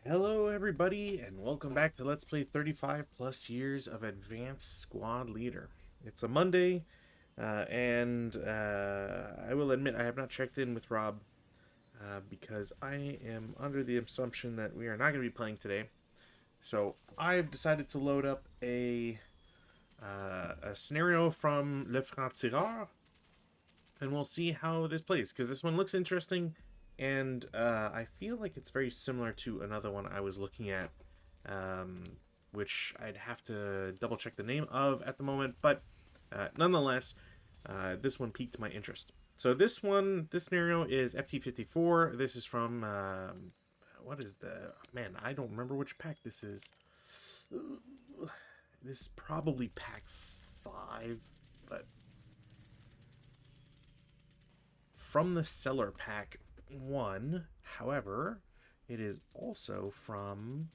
Hello everybody and welcome back to Let's Play 35 plus years of Advanced Squad Leader. It's a Monday and I will admit I have not checked in with Rob because I am under the assumption that we are not going to be playing today. So I've decided to load up a scenario from Le Franc Tireur and we'll see how this plays because this one looks interesting. And I feel like it's very similar to another one I was looking at, which I'd have to double check the name of at the moment. But nonetheless, this one piqued my interest. So this scenario is FT-54. This is from, what is the, man, I don't remember which pack this is. This is probably pack 5, but from the seller pack 1. However, it is also from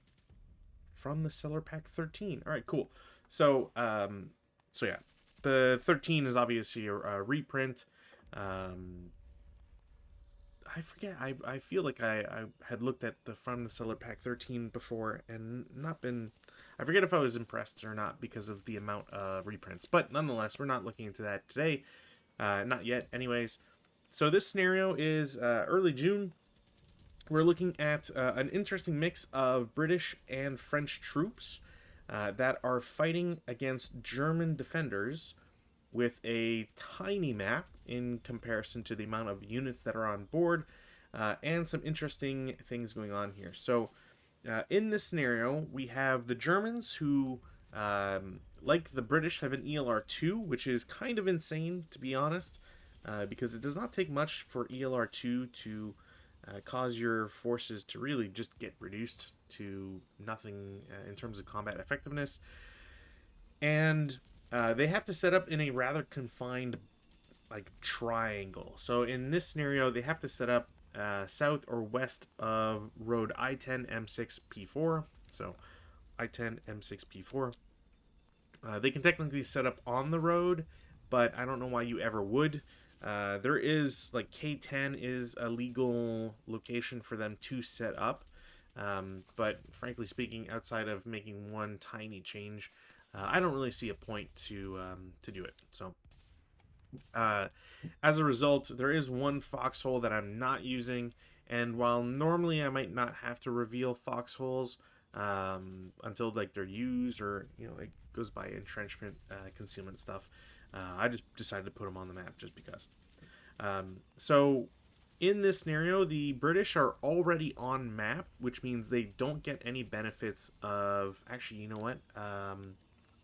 the seller pack 13. All right, cool. So so yeah, the 13 is obviously a reprint. I forget. I feel like I had looked at the from the seller pack 13 before and not been. I forget if I was impressed or not because of the amount of reprints. But nonetheless, we're not looking into that today. Not yet, anyways. So this scenario is early June. We're looking at an interesting mix of British and French troops that are fighting against German defenders with a tiny map in comparison to the amount of units that are on board, and some interesting things going on here. So in this scenario, we have the Germans who, like the British, have an ELR-2, which is kind of insane, to be honest. Because it does not take much for ELR-2 to cause your forces to really just get reduced to nothing in terms of combat effectiveness. And they have to set up in a rather confined triangle. So in this scenario, they have to set up south or west of road I-10 M6 P4. So I-10 M6 P4. They can technically set up on the road, but I don't know why you ever would. There is, like, K10 is a legal location for them to set up. But frankly speaking, outside of making one tiny change, I don't really see a point to do it. So, as a result, there is one foxhole that I'm not using. And while normally I might not have to reveal foxholes until they're used or it goes by entrenchment concealment stuff, I just decided to put them on the map just because. So in this scenario, the British are already on map, which means they don't get any benefits of... Actually, you know what?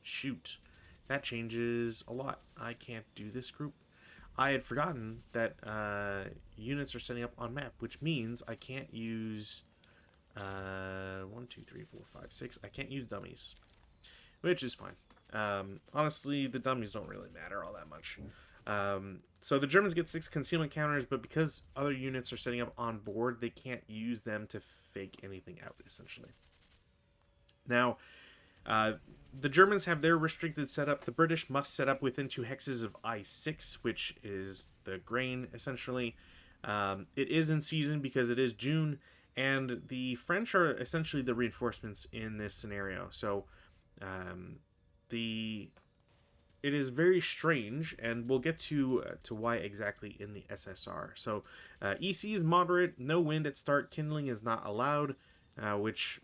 Shoot. That changes a lot. I can't do this group. I had forgotten that units are setting up on map, which means I can't use 1, 2, 3, 4, 5, 6. I can't use dummies, which is fine. Honestly, the dummies don't really matter all that much. So the Germans get 6 concealment counters, but because other units are setting up on board, they can't use them to fake anything out, essentially. Now, the Germans have their restricted setup. The British must set up within 2 hexes of I6, which is the grain, essentially. It is in season because it is June, and the French are essentially the reinforcements in this scenario. So, it is very strange, and we'll get to why exactly in the SSR. So, EC is moderate, no wind at start, kindling is not allowed, which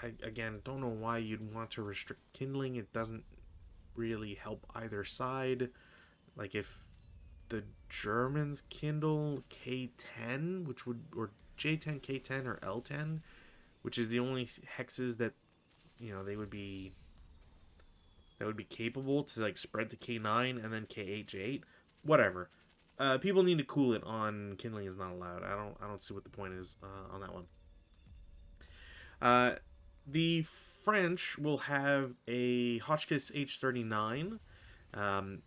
I, again, don't know why you'd want to restrict kindling. It doesn't really help either side. Like, if the Germans kindle K10, which would, or J10, K10, or L10, which is the only hexes that, they would be... that would be capable to spread to K9 and then K8, J8, whatever. People need to cool it on kindling is not allowed. I don't see what the point is on that one. The French will have a Hotchkiss H39.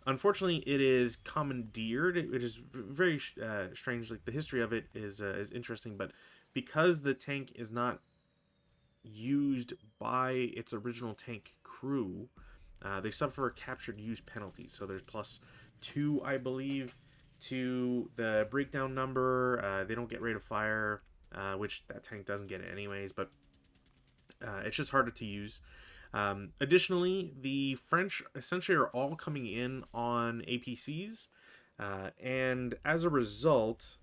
Unfortunately, it is commandeered. It is very strange. Like, the history of it is interesting, but because the tank is not used by its original tank crew, they suffer captured use penalties. So there's +2, I believe, to the breakdown number. They don't get rate of fire. which that tank doesn't get it anyways, but it's just harder to use. Additionally, the French essentially are all coming in on APCs, and as a result,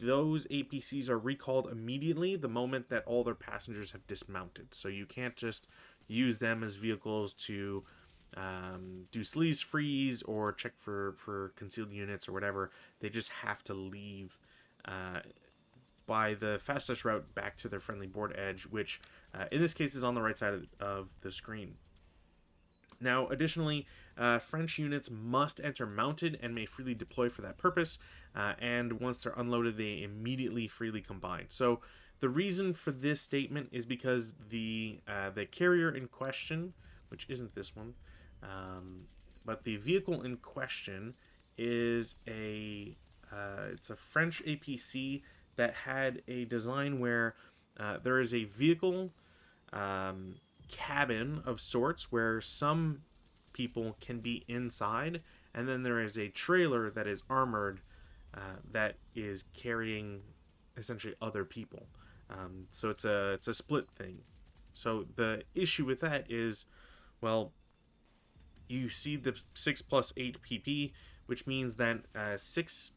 those APCs are recalled immediately the moment that all their passengers have dismounted. So you can't just use them as vehicles to do sleaze freeze or check for concealed units or whatever. They just have to leave by the fastest route back to their friendly board edge, which in this case is on the right side of the screen. Now, additionally, French units must enter mounted and may freely deploy for that purpose, and once they're unloaded, they immediately freely combine. So the reason for this statement is because the carrier in question, which isn't this one, but the vehicle in question is it's a French APC that had a design where there is a vehicle cabin of sorts where some people can be inside, and then there is a trailer that is armored that is carrying essentially other people. So it's a split thing. So the issue with that is, well, you see the 6 plus 8 pp, which means that 6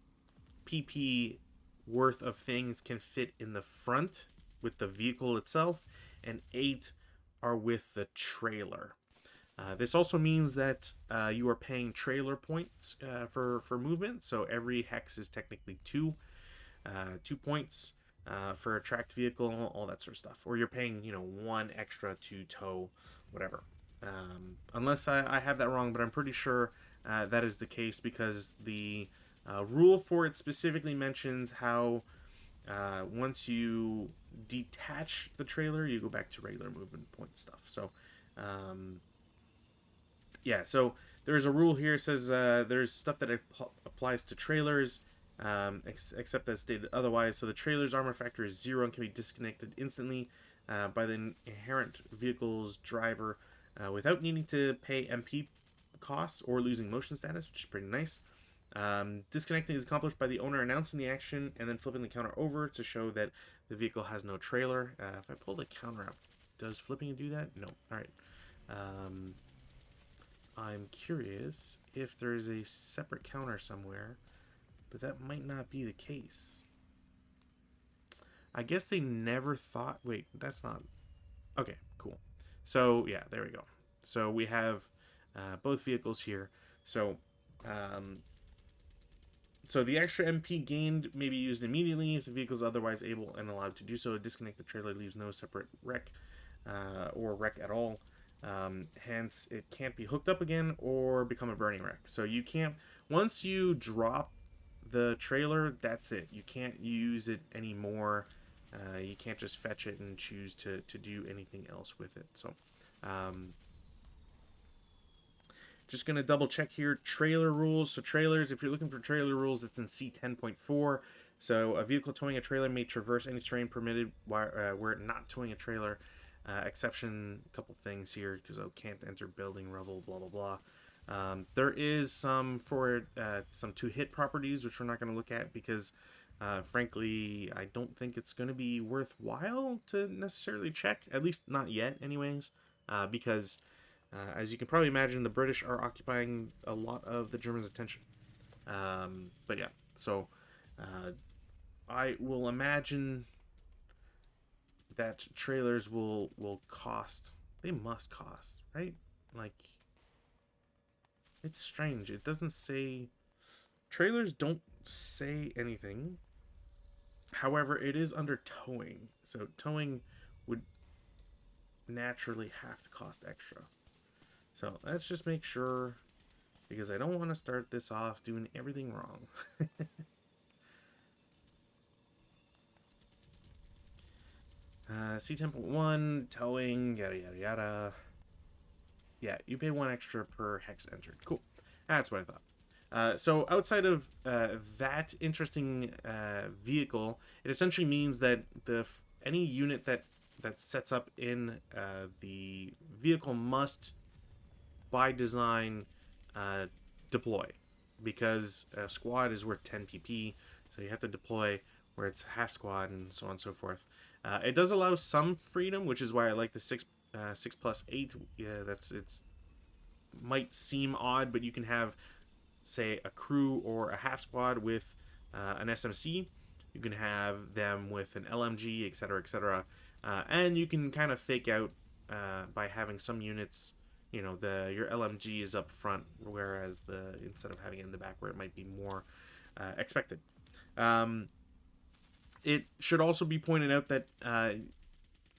pp worth of things can fit in the front with the vehicle itself, and 8 are with the trailer. This also means that you are paying trailer points for movement, so every hex is technically 2 points for a tracked vehicle, all that sort of stuff. Or you're paying 1 extra to tow, whatever. Unless I have that wrong, but I'm pretty sure that is the case, because the rule for it specifically mentions how once you detach the trailer, you go back to regular movement point stuff. So yeah, so there's a rule here. It says there's stuff that applies to trailers, except as stated otherwise. So the trailer's armor factor is 0 and can be disconnected instantly by the inherent vehicle's driver without needing to pay MP costs or losing motion status, which is pretty nice. Disconnecting is accomplished by the owner announcing the action and then flipping the counter over to show that the vehicle has no trailer. If I pull the counter up, does flipping do that? No. Alright. I'm curious if there's a separate counter somewhere, but that might not be the case. I guess they never thought... Wait, that's not... Okay, cool. So, yeah, there we go. So we have both vehicles here. So, so the extra MP gained may be used immediately if the vehicle is otherwise able and allowed to do so. Disconnect the trailer leaves no separate wreck or wreck at all. Hence, it can't be hooked up again or become a burning wreck. So you can't... Once you drop the trailer, that's it. You can't use it anymore. You can't just fetch it and choose to do anything else with it. So, just going to double check here. Trailer rules. So trailers, if you're looking for trailer rules, it's in C10.4. So a vehicle towing a trailer may traverse any terrain permitted where not towing a trailer. Exception, a couple things here, because I can't enter building, rubble, blah, blah, blah. There is some for some to-hit properties, which we're not going to look at because, frankly, I don't think it's going to be worthwhile to necessarily check, at least not yet anyways, because as you can probably imagine, the British are occupying a lot of the Germans' attention. But yeah, so I will imagine that trailers will cost. They must cost, right? Like, it's strange. It doesn't say... Trailers don't say anything. However, it is under towing. So towing would naturally have to cost extra. So let's just make sure, because I don't want to start this off doing everything wrong. C10.1, towing, yada yada yada. Yeah, you pay 1 extra per hex entered. Cool. That's what I thought. So outside of that interesting vehicle, it essentially means that any unit that sets up in the vehicle must, by design, deploy, because a squad is worth 10 pp, so you have to deploy where it's half squad and so on and so forth. It does allow some freedom, which is why I like the 6+8. Yeah, it's might seem odd, but you can have, say, a crew or a half squad with an SMC. You can have them with an LMG, etc., etc., and you can kind of fake out by having some units. You know, your LMG is up front, whereas instead of having it in the back where it might be more expected. It should also be pointed out that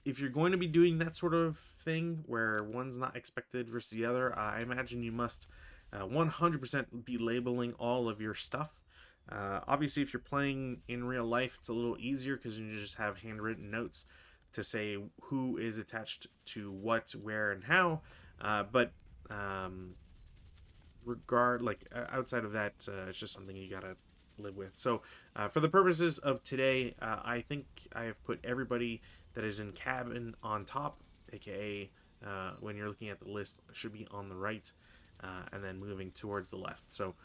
if you're going to be doing that sort of thing where one's not expected versus the other, I imagine you must 100% be labeling all of your stuff. Obviously, if you're playing in real life, it's a little easier because you just have handwritten notes to say who is attached to what, where, and how. But outside of that, it's just something you gotta live with. So for the purposes of today, I think I have put everybody that is in cabin on top, aka when you're looking at the list, should be on the right, and then moving towards the left. So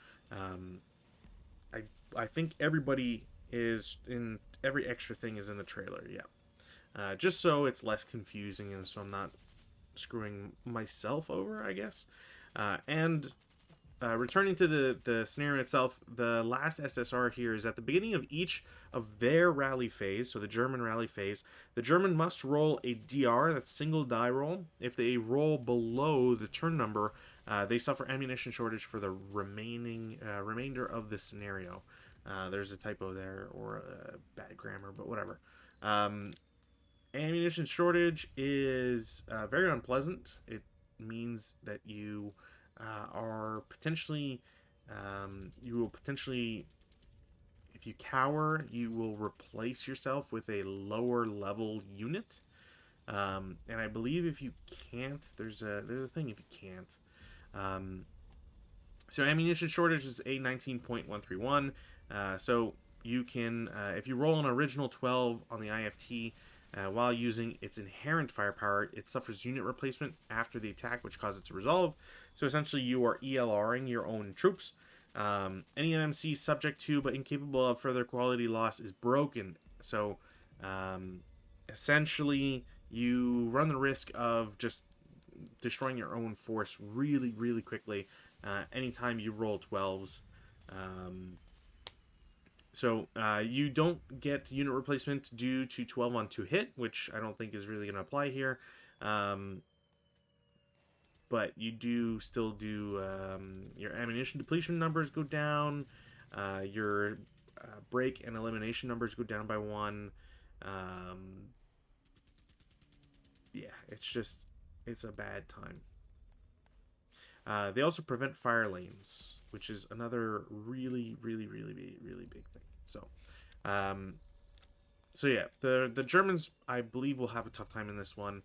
I think everybody is in, every extra thing is in the trailer, yeah. Just so it's less confusing and so I'm not screwing myself over, I guess. And returning to the scenario itself, the last SSR here is at the beginning of each of their rally phase, so the German rally phase, the German must roll a DR, that's single die roll. If they roll below the turn number, they suffer ammunition shortage for the remainder of the scenario. There's a typo there, or bad grammar, but whatever. Ammunition shortage is very unpleasant. It means that you are potentially, you will potentially, if you cower, you will replace yourself with a lower level unit. And I believe if you can't, there's a thing if you can't. So ammunition shortage is a 19.131. So you can, if you roll an original 12 on the IFT, while using its inherent firepower, it suffers unit replacement after the attack, which causes it to resolve. So essentially, you are ELRing your own troops. Any MMC subject to but incapable of further quality loss is broken. So essentially, you run the risk of just destroying your own force really, really quickly anytime you roll 12s. So you don't get unit replacement due to 12 on 2 hit, which I don't think is really going to apply here. But you do still do, your ammunition depletion numbers go down, your break and elimination numbers go down by 1. Yeah, it's a bad time. They also prevent fire lanes, which is another really, really, really, really big thing. So, so yeah, the Germans, I believe, will have a tough time in this one.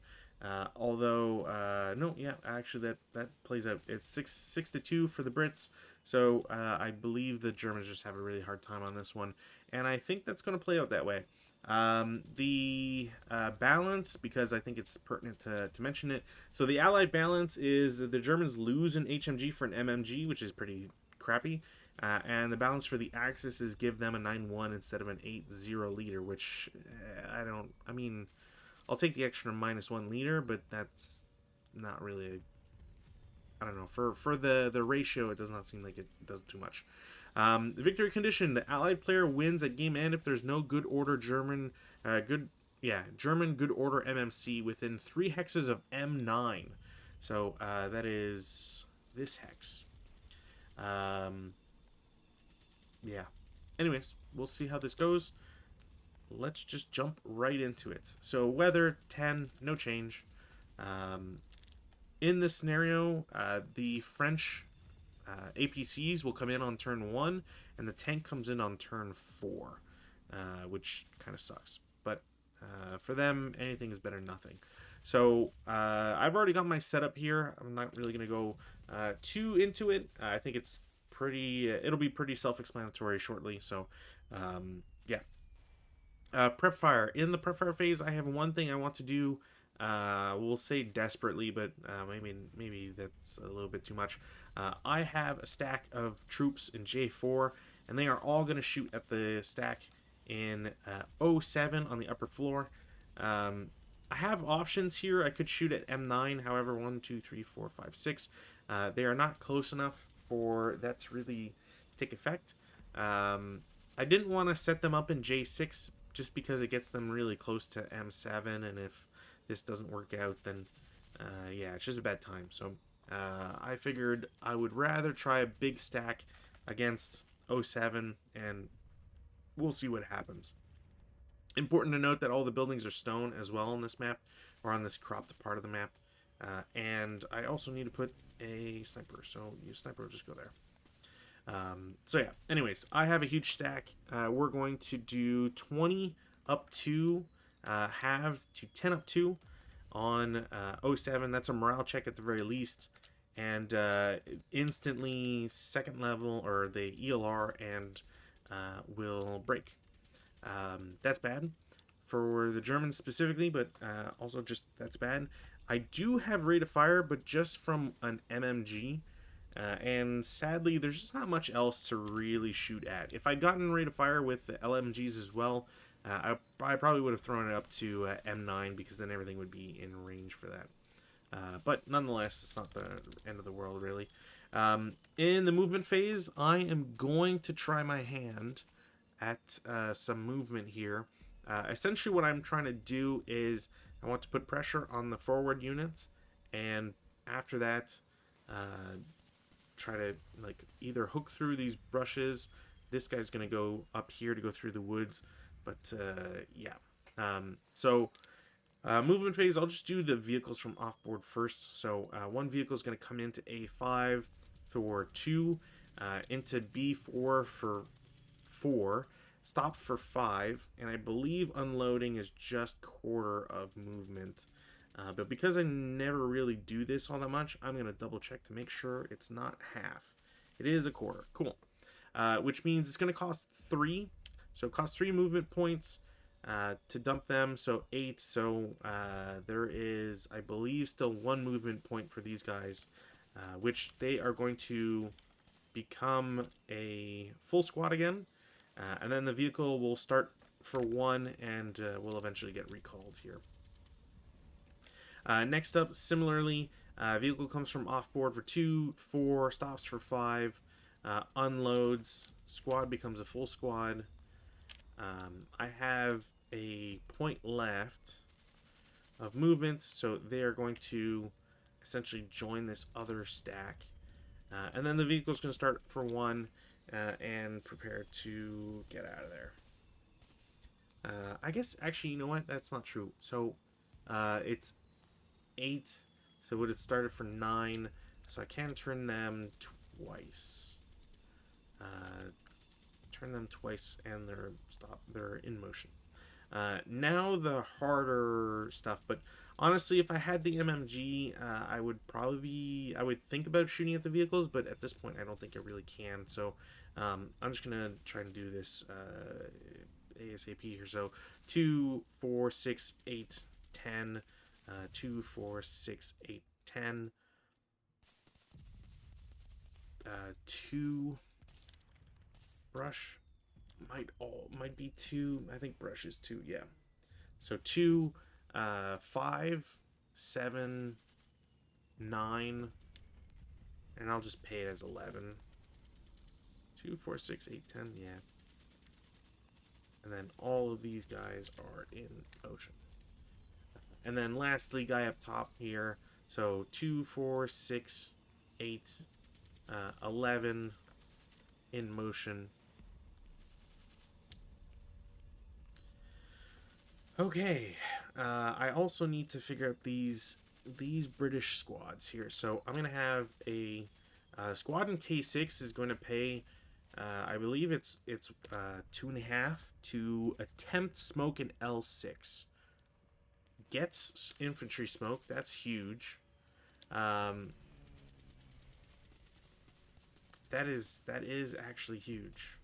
Although, no, yeah, actually, that plays out. It's 6-2 for the Brits. So I believe the Germans just have a really hard time on this one, and I think that's going to play out that way. The balance, because I think it's pertinent to mention it. So the Allied balance is that the Germans lose an HMG for an MMG, which is pretty crappy. And the balance for the Axis is give them a 9-1 instead of an 8-0 leader, which I mean, I'll take the extra -1 leader, but that's not really, I don't know, for the ratio, it does not seem like it does too much. The victory condition: the Allied player wins at game end if there's no good order German good order MMC within 3 hexes of M9. So that is this hex. Yeah. Anyways, we'll see how this goes. Let's just jump right into it. So weather 10, no change. In this scenario, the French APCs will come in on turn 1, and the tank comes in on turn 4, which kind of sucks. But for them, anything is better than nothing. So I've already got my setup here. I'm not really going to go too into it. I think it's pretty. It'll be pretty self-explanatory shortly. So yeah. Prep fire. In the prep fire phase, I have one thing I want to do. We'll say desperately, but maybe that's a little bit too much. I have a stack of troops in J4, and they are all going to shoot at the stack in 07 on the upper floor. I have options here. I could shoot at M9. However, 1, 2, 3, 4, 5, 6. They are not close enough for that to really take effect. I didn't want to set them up in J6 just because it gets them really close to M7, and if this doesn't work out, then yeah, it's just a bad time. So I figured I would rather try a big stack against 07, and we'll see what happens. Important to note that all the buildings are stone as well on this map, or on this cropped part of the map. And I also need to put a sniper, so your sniper will just go there. So yeah, anyways, I have a huge stack. We're going to do 20 up 2, halved to 10 up 2 on 07. That's a morale check at the very least. And instantly second level, or the ELR, and will break. That's bad for the Germans specifically, but also just that's bad. I do have rate of fire, but just from an MMG. And sadly, there's just not much else to really shoot at. If I'd gotten rate of fire with the LMGs as well, I probably would have thrown it up to M9, because then everything would be in range for that. But nonetheless, it's not the end of the world, really. In the movement phase, I am going to try my hand at some movement here. Essentially, what I'm trying to do is I want to put pressure on the forward units, and after that, try to like either hook through these brushes. This guy's gonna go up here to go through the woods, but yeah. So movement phase, I'll just do the vehicles from off board first. So one vehicle is gonna come into A5 for 2, into B4 for 4, stop for 5, and I believe unloading is just quarter of movement. But because I never really do this all that much, I'm going to double check to make sure it's not half. It is a quarter. Cool. Which means it's going to cost 3. So it costs 3 movement points to dump them. So 8. So there is, I believe, still 1 movement point for these guys, which they are going to become a full squad again. And then the vehicle will start for 1 and will eventually get recalled here. Next up, similarly, vehicle comes from off-board for 2, 4, stops for 5, unloads, squad becomes a full squad. I have a point left of movement, so they are going to essentially join this other stack. And then the vehicle is going to start for 1 and prepare to get out of there. I guess, actually, you know what? That's not true. So it's 8, so it would have started for 9, so I can turn them twice. Turn them twice, and they're in motion. Now the harder stuff, but honestly, if I had the MMG, I would think about shooting at the vehicles, but at this point, I don't think I really can. So I'm just gonna try and do this ASAP here. So 2, 4, 6, 8, 10. 2, 4, 6, 8, 10. 2 brush might be 2. I think brush is 2. Yeah. So 2, 5, 7, 9, and I'll just pay it as 11. 2, 4, 6, 8, 10. Yeah. And then all of these guys are in motion. And then lastly, guy up top here. So 2, 4, 6, 8, 11 in motion. Okay. I also need to figure out these British squads here. So I'm going to have a squad in K6 is going to pay, I believe it's 2.5 to attempt smoke in L6. Gets infantry smoke. That's huge. That is actually huge.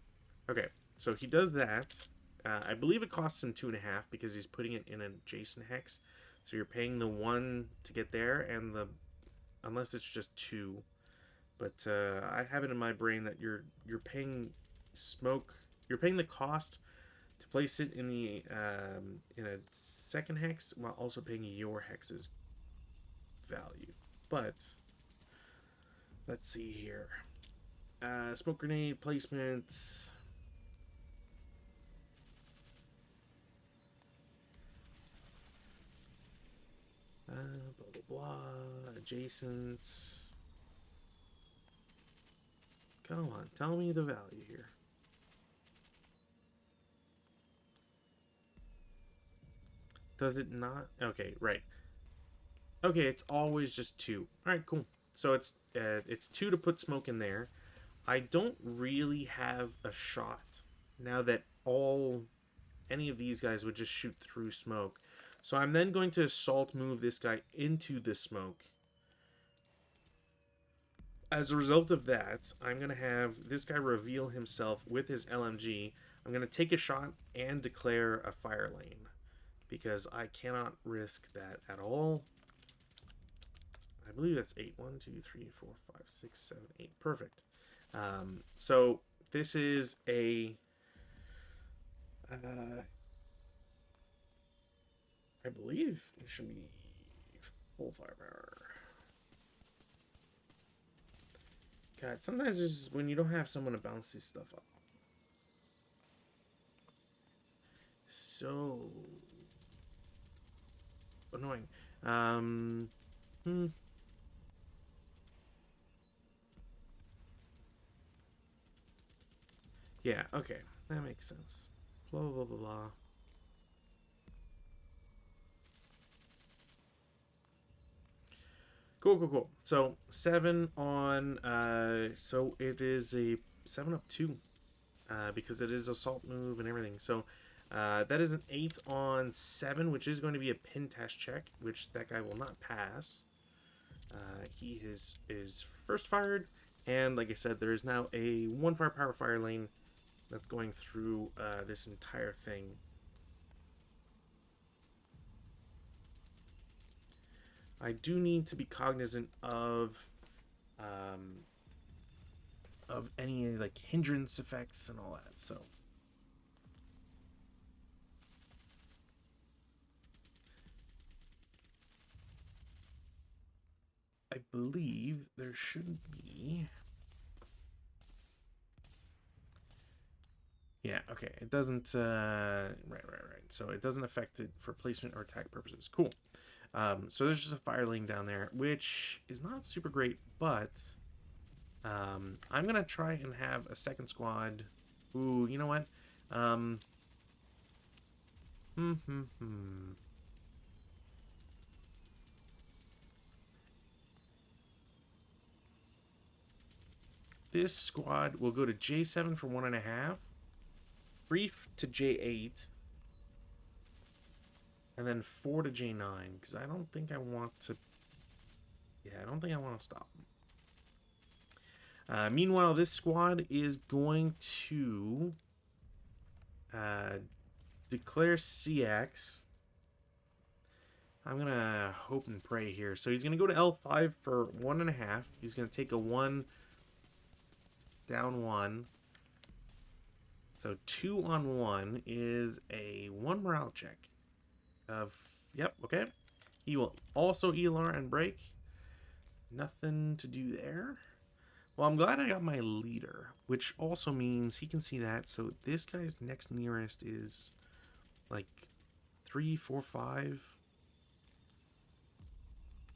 Okay, so he does that. I believe it costs him 2.5 because he's putting it in an adjacent hex. So you're paying the 1 to get there, and unless it's just 2. But I have it in my brain that you're paying smoke. You're paying the cost to place it in the in a second hex while also paying your hex's value. But let's see here. Smoke grenade placement. Blah, blah, blah. Adjacent. Come on, tell me the value here. Does it not? Okay, right. Okay, it's always just 2. All right, cool. So it's 2 to put smoke in there. I don't really have a shot now that any of these guys would just shoot through smoke. So I'm then going to assault move this guy into the smoke. As a result of that, I'm going to have this guy reveal himself with his LMG. I'm going to take a shot and declare a fire lane, because I cannot risk that at all. I believe that's 8. 1, 2, 3, 4, 5, 6, 7, 8. Perfect. So this is a... I believe it should be full firepower. God, sometimes it's just when you don't have someone to bounce this stuff up. So annoying. Yeah, okay. That makes sense. Blah, blah, blah, blah. Cool, cool, cool. So 7 on, so it is a 7 up 2, because it is assault move and everything. So that is an 8 on 7, which is going to be a pin test check, which that guy will not pass. He is first fired, and like I said, there is now a 1 firepower fire lane that's going through this entire thing. I do need to be cognizant of any like hindrance effects and all that. So I believe there should be. Yeah, okay. It doesn't right. So it doesn't affect it for placement or attack purposes. Cool. So there's just a fire lane down there, which is not super great, but I'm going to try and have a second squad. Ooh, you know what? This squad will go to J7 for 1.5, brief to J8, and then 4 to J9, because I don't think I want to... Yeah, I don't think I want to stop them. Meanwhile, this squad is going to declare CX. I'm going to hope and pray here. So he's going to go to L5 for 1.5. He's going to take a 1, down 1. So 2 on 1 is a 1 morale check. Yep, okay. He will also ELR and break. Nothing to do there. Well, I'm glad I got my leader, which also means he can see that. So this guy's next nearest is like 3, 4, 5.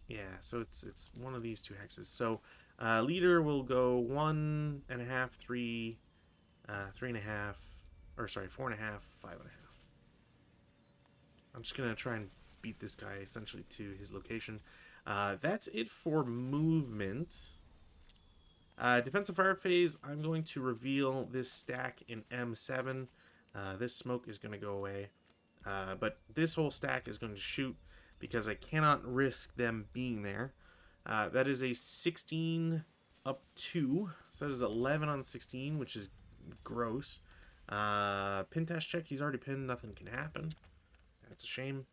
Yeah, so it's one of these 2 hexes. So leader will go 1.5, 3, 3.5, or sorry, 4.5, 5.5. I'm just gonna try and beat this guy essentially to his location. That's it for movement. Defensive fire phase, I'm going to reveal this stack in M7. This smoke is going to go away. But this whole stack is going to shoot because I cannot risk them being there. That is a 16 up 2. So that is 11 on 16, which is gross. Pin test check, he's already pinned. Nothing can happen. That's a shame.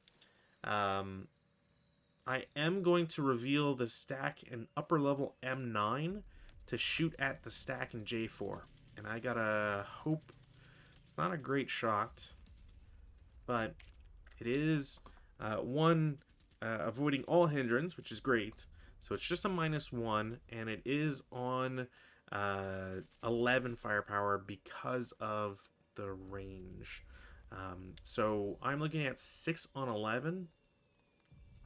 I am going to reveal the stack in upper level M9 to shoot at the stack in J4. And I gotta hope it's not a great shot. but it is one avoiding all hindrance, which is great. So it's just a -1, and it is on 11 firepower because of the range. So I'm looking at 6 on 11.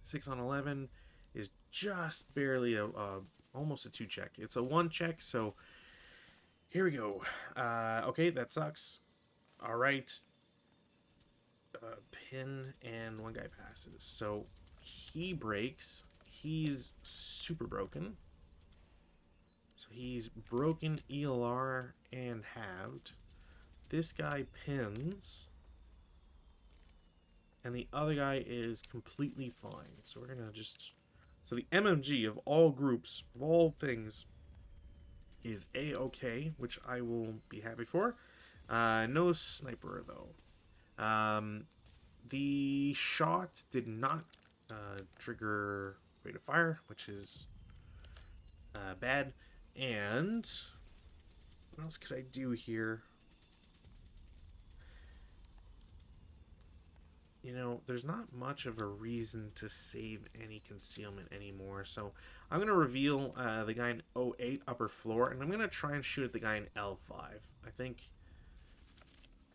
6 on 11 is just barely almost a 2 check. It's a 1 check, so here we go. Okay, that sucks. All right. Pin and one guy passes. So he breaks. He's super broken. So he's broken ELR and halved. This guy pins. And the other guy is completely fine. So we're going to just... So the MMG of all groups, of all things, is A-OK, which I will be happy for. No sniper, though. The shot did not trigger rate of fire, which is bad. And what else could I do here? You know, there's not much of a reason to save any concealment anymore. So I'm going to reveal the guy in 08 upper floor, and I'm going to try and shoot at the guy in L5. I think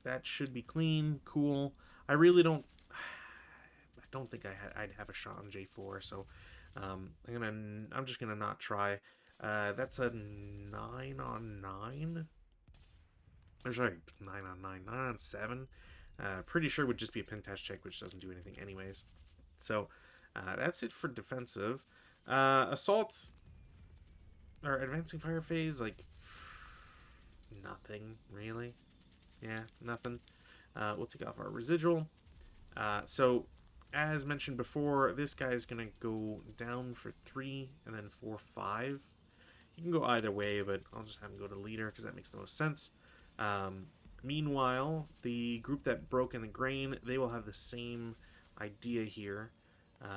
that should be clean, cool. I really don't... I don't think I'd have a shot on J4, so I'm just gonna not try. That's a 9 on 9. Or sorry, 9 on 9, 9 on 7. Pretty sure it would just be a pin test check, which doesn't do anything anyways. So that's it for defensive. Assault or advancing fire phase, like nothing really. Yeah, nothing. We'll take off our residual. So as mentioned before, this guy is going to go down for 3 and then 4, 5. He can go either way, but I'll just have him go to leader because that makes the most sense. Meanwhile, the group that broke in the grain, they will have the same idea here.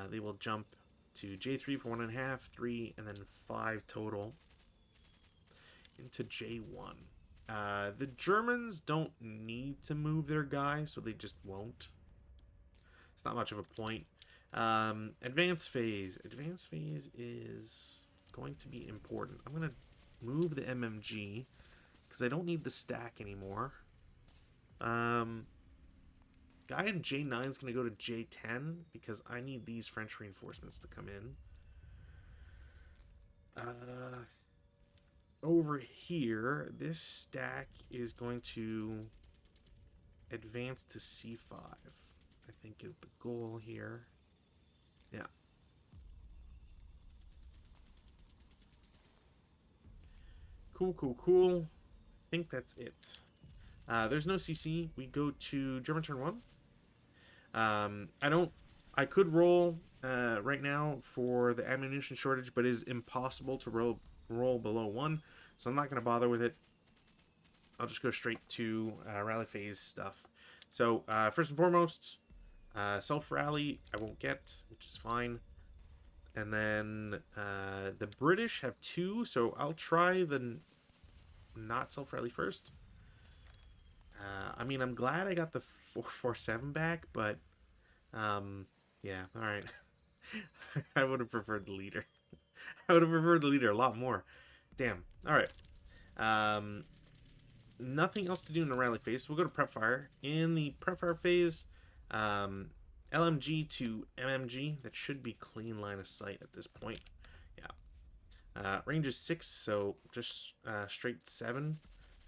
They will jump to J3 for 1.5, 3, and then 5 total into J1. The Germans don't need to move their guy, so they just won't. It's not much of a point. Advanced phase. Advanced phase is going to be important. I'm going to move the MMG because I don't need the stack anymore. Guy in J9 is going to go to J10 because I need these French reinforcements to come in. Over here, this stack is going to advance to C5. I think is the goal here. Yeah. Cool, cool, cool. I think that's it. There's no CC. We go to German turn 1. I could roll right now for the ammunition shortage, but it is impossible to roll below 1, so I'm not going to bother with it. I'll just go straight to rally phase stuff. So first and foremost, self-rally I won't get, which is fine. And then the British have 2, so I'll try the not self-rally first. I mean, I'm glad I got the 447 back, but yeah, alright. I would have preferred the leader. I would have preferred the leader a lot more. Damn. Alright. Nothing else to do in the rally phase. We'll go to prep fire. In the prep fire phase, LMG to MMG. That should be clean line of sight at this point. Yeah. Range is 6, so just straight 7.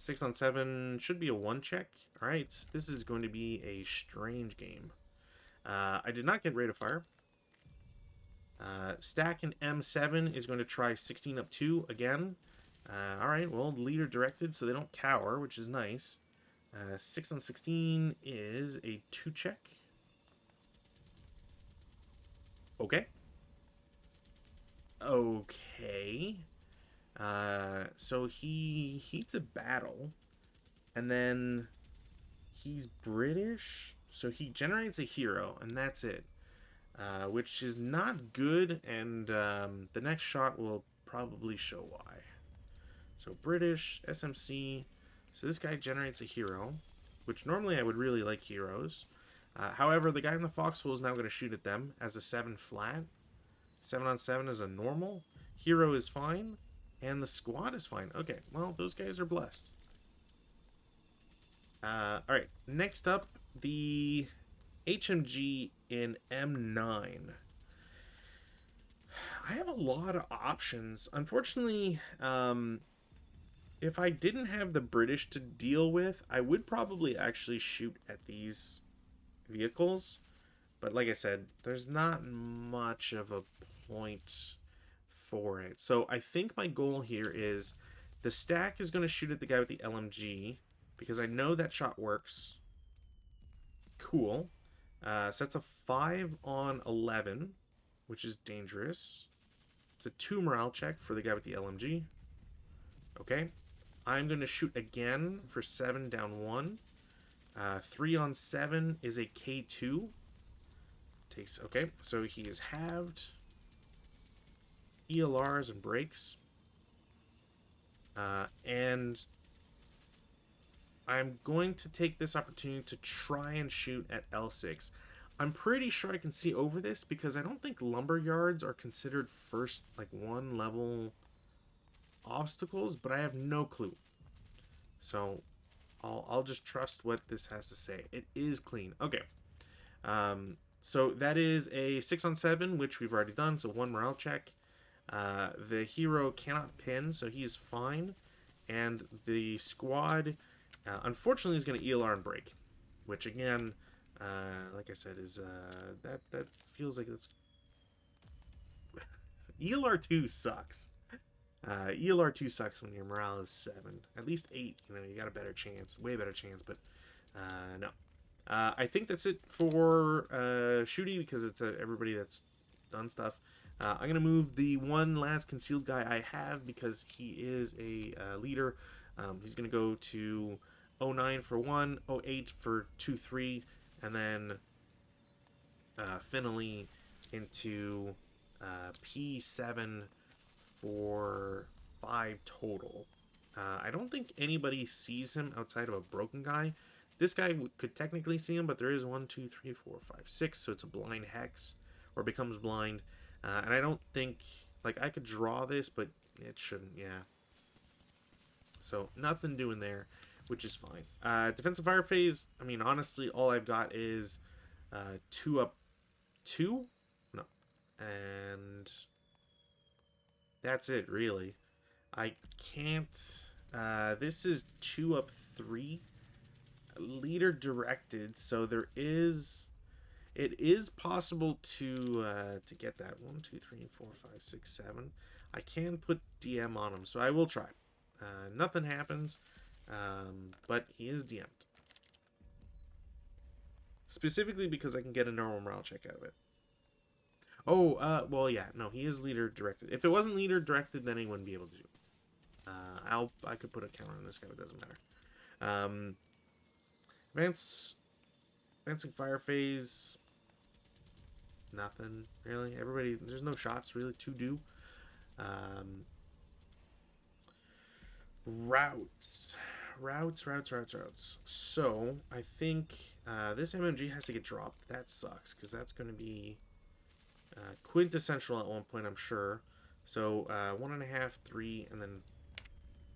6 on 7 should be a 1 check. Alright, this is going to be a strange game. I did not get rate of fire. Stack in M7 is going to try 16 up 2 again. Alright, well, leader directed, so they don't cower, which is nice. 6 on 16 is a 2 check. Okay. Okay. So he heats a battle, and then he's British, so he generates a hero, and that's it. Which is not good, and the next shot will probably show why. So British, SMC, so this guy generates a hero, which normally I would really like heroes. However, the guy in the foxhole is now going to shoot at them as a 7 flat. 7 on 7 is a normal. Hero is fine. And the squad is fine. Okay, well, those guys are blessed. Alright, next up, the HMG in M9. I have a lot of options. Unfortunately, if I didn't have the British to deal with, I would probably actually shoot at these vehicles. But like I said, there's not much of a point for it. So I think my goal here is the stack is going to shoot at the guy with the LMG because I know that shot works. Cool. So that's a 5 on 11, which is dangerous. It's a 2 morale check for the guy with the LMG. Okay. I'm going to shoot again for 7 down 1. 3 on 7 is a K2. Takes, okay, so he is halved. ELRs and brakes. And I'm going to take this opportunity to try and shoot at L6. I'm pretty sure I can see over this because I don't think lumber yards are considered first, like, 1 level obstacles, but I have no clue. So I'll just trust what this has to say. It is clean. Okay. So that is a 6 on 7, which we've already done, so 1 morale check. The hero cannot pin, so he is fine. And the squad, unfortunately, is going to ELR and break. Which, again, like I said, is that feels like it's... ELR2 sucks. ELR2 sucks when your morale is 7. At least 8, you know, you got a better chance. Way better chance, but no. I think that's it for Shooty, because it's everybody that's done stuff. I'm going to move the one last concealed guy I have, because he is a leader. He's going to go to 09 for 1, 08 for 2, 3, and then finally into P7 for 5 total. I don't think anybody sees him outside of a broken guy. This guy could technically see him, but there is 1, 2, 3, 4, 5, 6, so it's a blind hex, or becomes blind. And I don't think, like, I could draw this, but it shouldn't, yeah. So, nothing doing there, which is fine. Defensive fire phase, I mean, honestly, all I've got is 2 up 2? No. And that's it, really. I can't, this is 2 up 3. Leader directed, so there is, it is possible to get that 1, 2, 3, 4, 5, 6, 7. I can put DM on him, so I will try. Nothing happens, but he is DM'd. Specifically because I can get a normal morale check out of it. Oh, well, yeah, no, he is leader directed. If it wasn't leader directed, then he wouldn't be able to do it. I could put a counter on this guy, but it doesn't matter. Advancing fire phase, nothing really. Everybody, there's no shots really to do. Routes. So I think this MMG has to get dropped. That sucks, because that's going to be quintessential at one point, I'm sure. So 1.5, 3, and then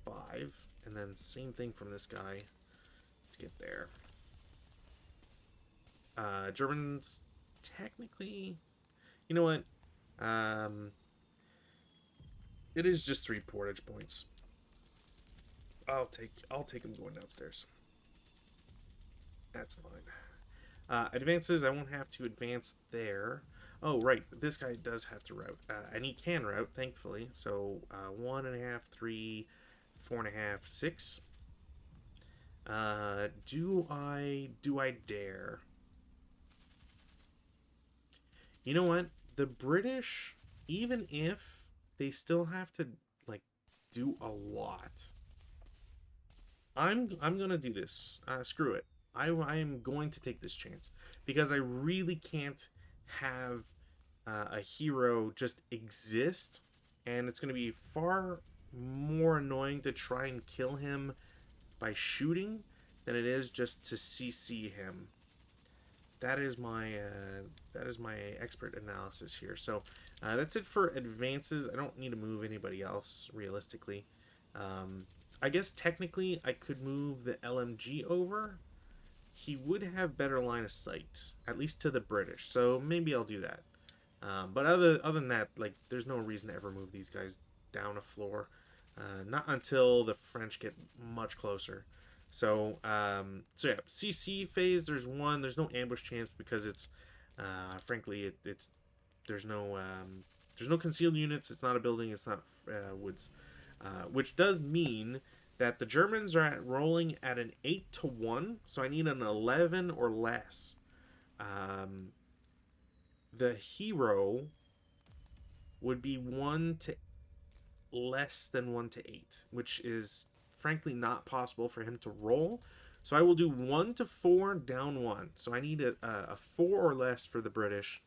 5, and then same thing from this guy to get there. Germans, technically, you know what? It is just 3 portage points. I'll take him going downstairs. That's fine. Advances, I won't have to advance there. Oh, right, this guy does have to route, and he can route, thankfully. So 1.5, 3, 4.5, 6. Do I dare? You know what? The British, even if they still have to, like, do a lot, I'm gonna do this. Screw it. I am going to take this chance, because I really can't have a hero just exist, and it's gonna be far more annoying to try and kill him by shooting than it is just to CC him. that is my expert analysis here. So that's it for advances. I don't need to move anybody else realistically. I guess technically I could move the LMG over. He would have better line of sight, at least to the British. So maybe I'll do that. But other than that, like, there's no reason to ever move these guys down a floor. Not until the French get much closer. So yeah, CC phase. There's no ambush chance because it's, frankly, it's there's no concealed units. It's not a building. It's not woods, which does mean that the Germans are rolling at an 8-1. So I need an 11 or less. The hero would be 1 to less than 1 to 8, which is frankly not possible for him to roll. So I will do 1 to 4 down 1. So I need a 4 or less for the British,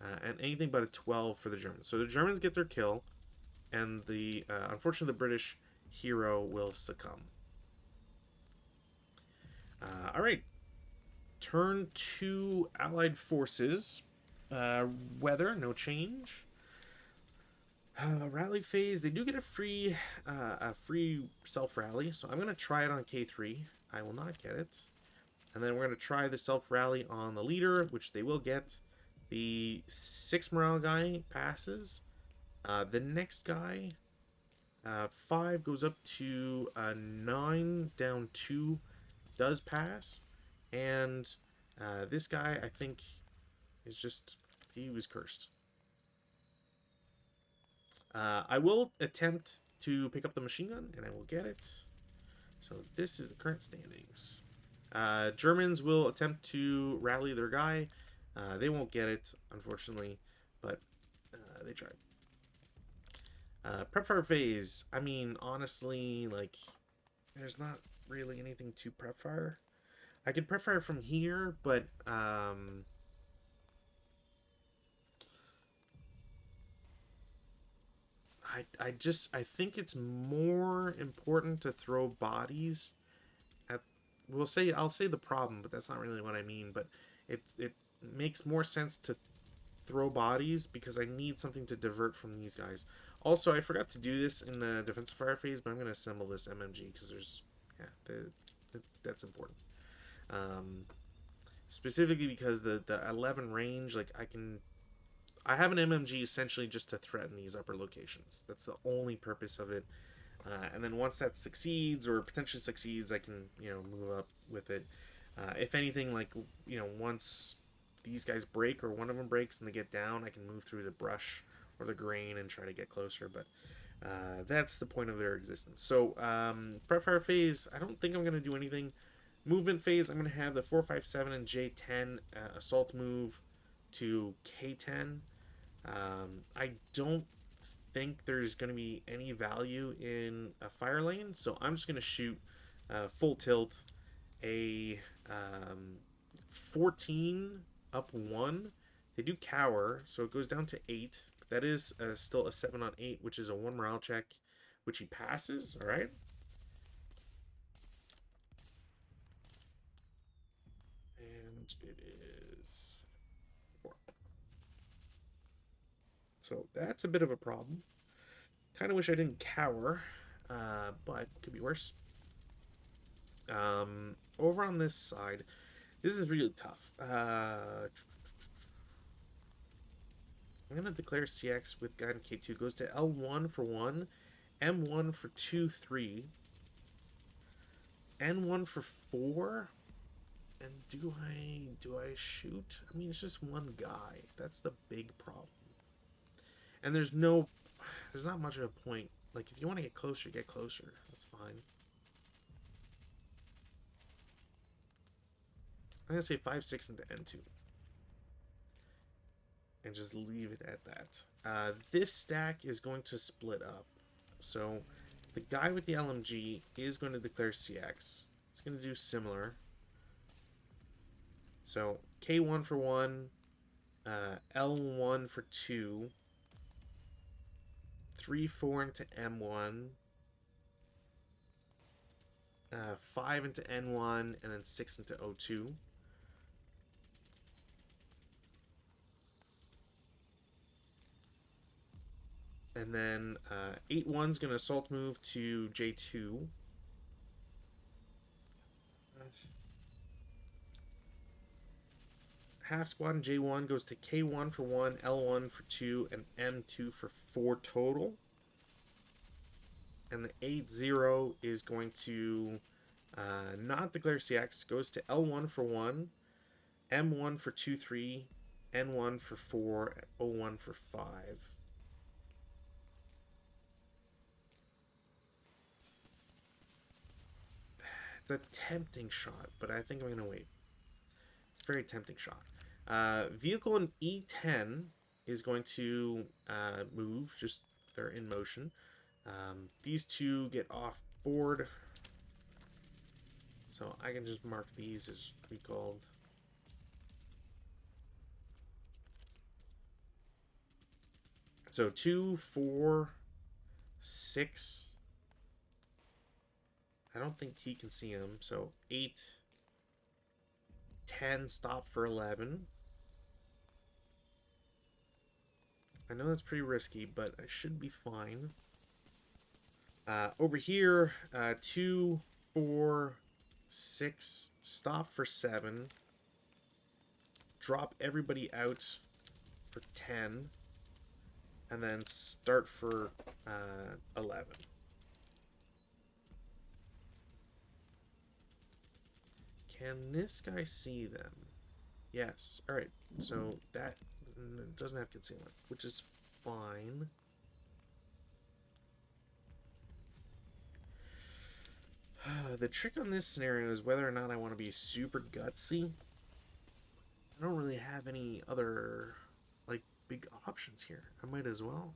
and anything but a 12 for the Germans. So the Germans get their kill, and the unfortunately the British hero will succumb. All right, turn 2 Allied forces. Weather, no change. Rally phase, they do get a free self-rally, so I'm going to try it on K3. I will not get it. And then we're going to try the self-rally on the leader, which they will get. The 6 morale guy passes. The next guy, 5 goes up to 9, down 2, does pass. And this guy, I think, is just, he was cursed. I will attempt to pick up the machine gun, and I will get it. So this is the current standings. Germans will attempt to rally their guy. They won't get it, unfortunately, but they tried. Prep fire phase. I mean, honestly, like, there's not really anything to prep fire. I could prep fire from here, but I think it's more important to throw bodies at, I'll say the problem, but that's not really what I mean, but it makes more sense to throw bodies because I need something to divert from these guys. Also, I forgot to do this in the defensive fire phase, but I'm going to assemble this MMG because there's, that's important. Specifically because the 11 range, like, I have an MMG essentially just to threaten these upper locations. That's the only purpose of it. And then once that succeeds, or potentially succeeds, I can, move up with it. If anything, like, once these guys break, or one of them breaks and they get down, I can move through the brush or the grain and try to get closer. But that's the point of their existence. So, prep fire phase, I don't think I'm going to do anything. Movement phase, I'm going to have the 457 and J10 assault move to K10. I don't think there's going to be any value in a fire lane, so I'm just going to shoot full tilt a 14 up 1. They do cower, so it goes down to 8. But that is still a 7 on 8, which is a 1 morale check, which he passes. All right. And it is 4. So that's a bit of a problem. Kind of wish I didn't cower, but could be worse. Over on this side, this is really tough. I'm going to declare CX with guy in K2. Goes to L1 for 1, M1 for 2, 3, N1 for 4. And do I shoot? I mean, it's just one guy. That's the big problem. And there's not much of a point. Like, if you want to get closer, get closer. That's fine. I'm going to say 5, 6 into N2. And just leave it at that. This stack is going to split up. So, the guy with the LMG is going to declare CX. He's going to do similar. So, K1 for 1, L1 for 2, 3, 4 into M1, 5 into N1, and then 6 into O2. And then 8-1's going to assault move to J2. Half squad and J1 goes to K1 for 1, L1 for 2, and M2 for 4 total. And the 8-0 is going to not declare CX, goes to L1 for 1, M1 for 2, 3, N1 for 4, O1 for 5. It's a tempting shot, but I think I'm going to wait. It's a very tempting shot. Vehicle in E10 is going to move, just they're in motion. These two get off board, so I can just mark these as recalled. So 2, 4, 6. I don't think he can see him, so 8, 10, stop for 11. I know that's pretty risky, but I should be fine. Over here, 2, 4, 6, stop for 7. Drop everybody out for 10. And then start for 11. Can this guy see them? Yes. Alright, so that doesn't have concealment, which is fine. The trick on this scenario is whether or not I want to be super gutsy. I don't really have any other, like, big options here. I might as well.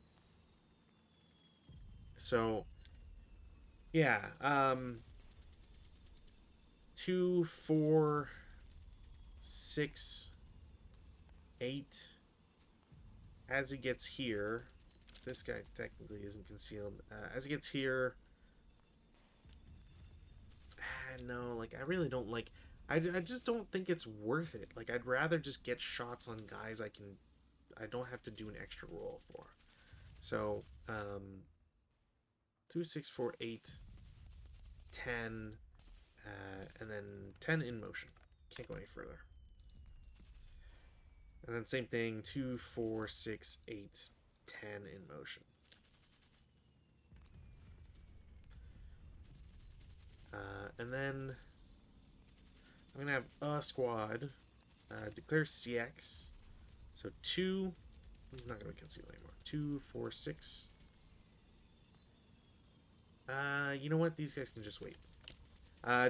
So, yeah, 2, 4, 6, 8. As he gets here, this guy technically isn't concealed. As he gets here, no, like, I really don't like, I just don't think it's worth it. Like, I'd rather just get shots on guys I don't have to do an extra roll for. So, 2, 6, 4, 8, 10, and then 10 in motion. Can't go any further. And then same thing, 2, 4, 6, 8, 10 in motion. And then I'm going to have a squad declare CX. So 2, he's not going to be concealed anymore. 2, 4, 6. You know what? These guys can just wait.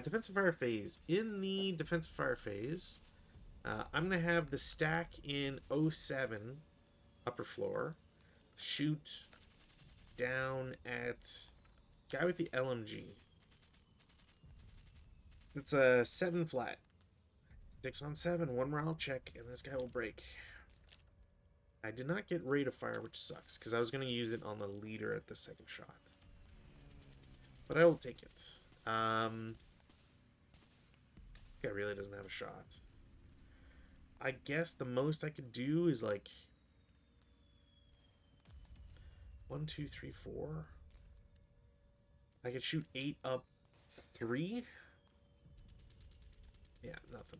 Defensive fire phase. In the defensive fire phase, I'm going to have the stack in 07 upper floor shoot down at guy with the LMG. It's a 7 flat. 6 on 7, 1 morale check, and this guy will break. I did not get rate of fire, which sucks, because I was going to use it on the leader at the second shot. But I will take it. Guy really doesn't have a shot. I guess the most I could do is like 1, 2, 3, 4. I could shoot 8 up 3. Yeah, nothing.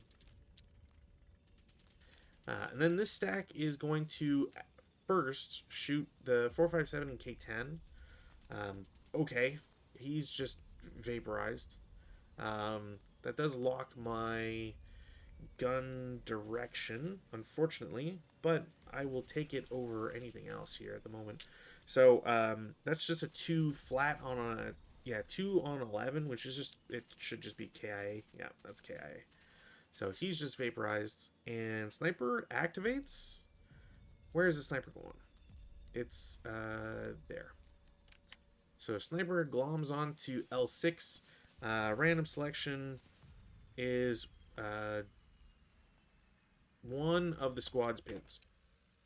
And then this stack is going to first shoot the 4.57 and K10. Okay, he's just vaporized. That does lock my gun direction, unfortunately, but I will take it over anything else here at the moment. So that's just a 2 flat on a, yeah, 2 on 11, which is just, it should just be KIA. Yeah, that's KIA. So he's just vaporized, and sniper activates. Where is the sniper going? It's there. So sniper gloms on to L6. Random selection is one of the squad's pins,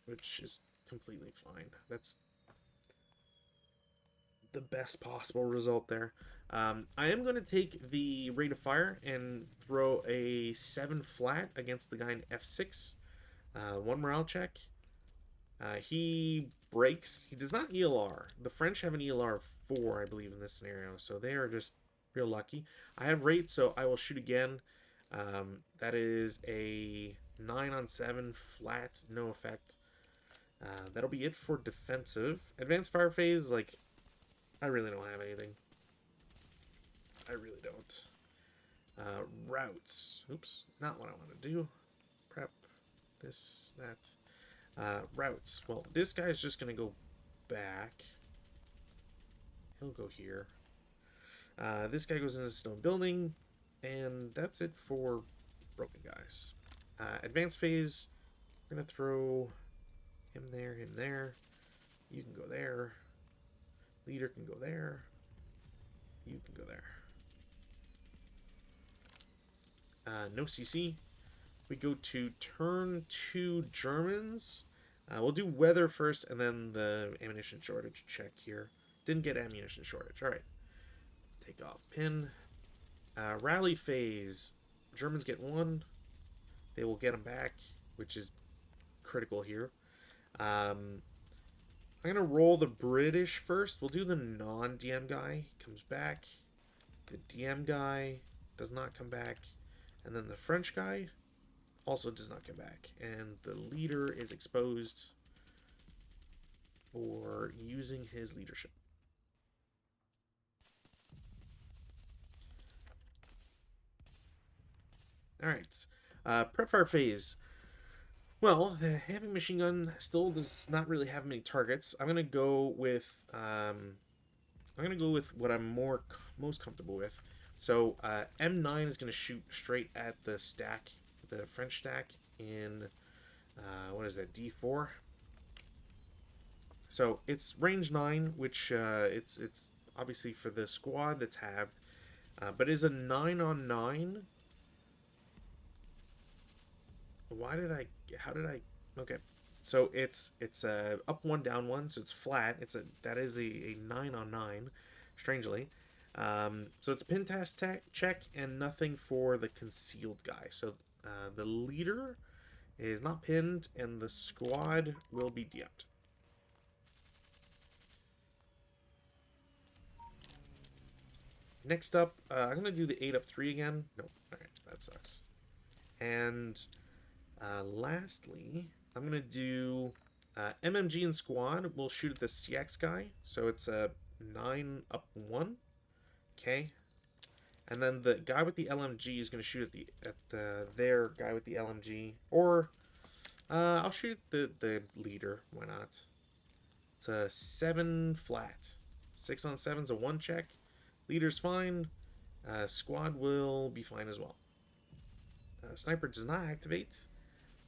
which is completely fine. That's the best possible result there. I am going to take the rate of fire and throw a 7 flat against the guy in F6. 1 morale check. He breaks. He does not ELR. The French have an ELR of 4, I believe, in this scenario, so they are just real lucky. I have rate, so I will shoot again. That is a 9 on 7, flat, no effect. That'll be it for defensive. Advanced fire phase, like, I really don't have anything. I really don't. Routes. Oops, not what I want to do. Prep. This, that. Routes. Well, this guy's just going to go back. He'll go here. This guy goes into the stone building. And that's it for broken guys. Advanced phase. We're going to throw him there. You can go there. Leader can go there. You can go there. No CC. We go to turn 2 Germans. We'll do weather first and then the ammunition shortage check here. Didn't get ammunition shortage. Alright. Take off pin. Rally phase. Germans get 1. They will get them back, which is critical here. I'm going to roll the British first. We'll do the non-DM guy. Comes back. The DM guy does not come back. And then the French guy also does not come back. And the leader is exposed for using his leadership. Alright. Prep fire phase. Well, the heavy machine gun still does not really have many targets. I'm gonna go with what I'm most comfortable with. So M9 is gonna shoot straight at the stack, the French stack in what is that, D4? So it's range 9, which it's obviously for the squad that's halved, but is a 9 on 9. How did I, okay. So it's up 1, down 1, so it's flat. That is a 9 on 9, strangely. So it's a pin task check and nothing for the concealed guy. So the leader is not pinned and the squad will be DM'd. Next up, I'm going to do the 8 up 3 again. Nope, alright, that sucks. And lastly, I'm going to do MMG and squad. We'll shoot at the CX guy. So it's a 9 up 1. Okay. And then the guy with the LMG is going to shoot at their guy with the LMG. Or I'll shoot the leader. Why not? It's a 7 flat. 6 on 7's a 1 check. Leader's fine. Squad will be fine as well. Sniper does not activate.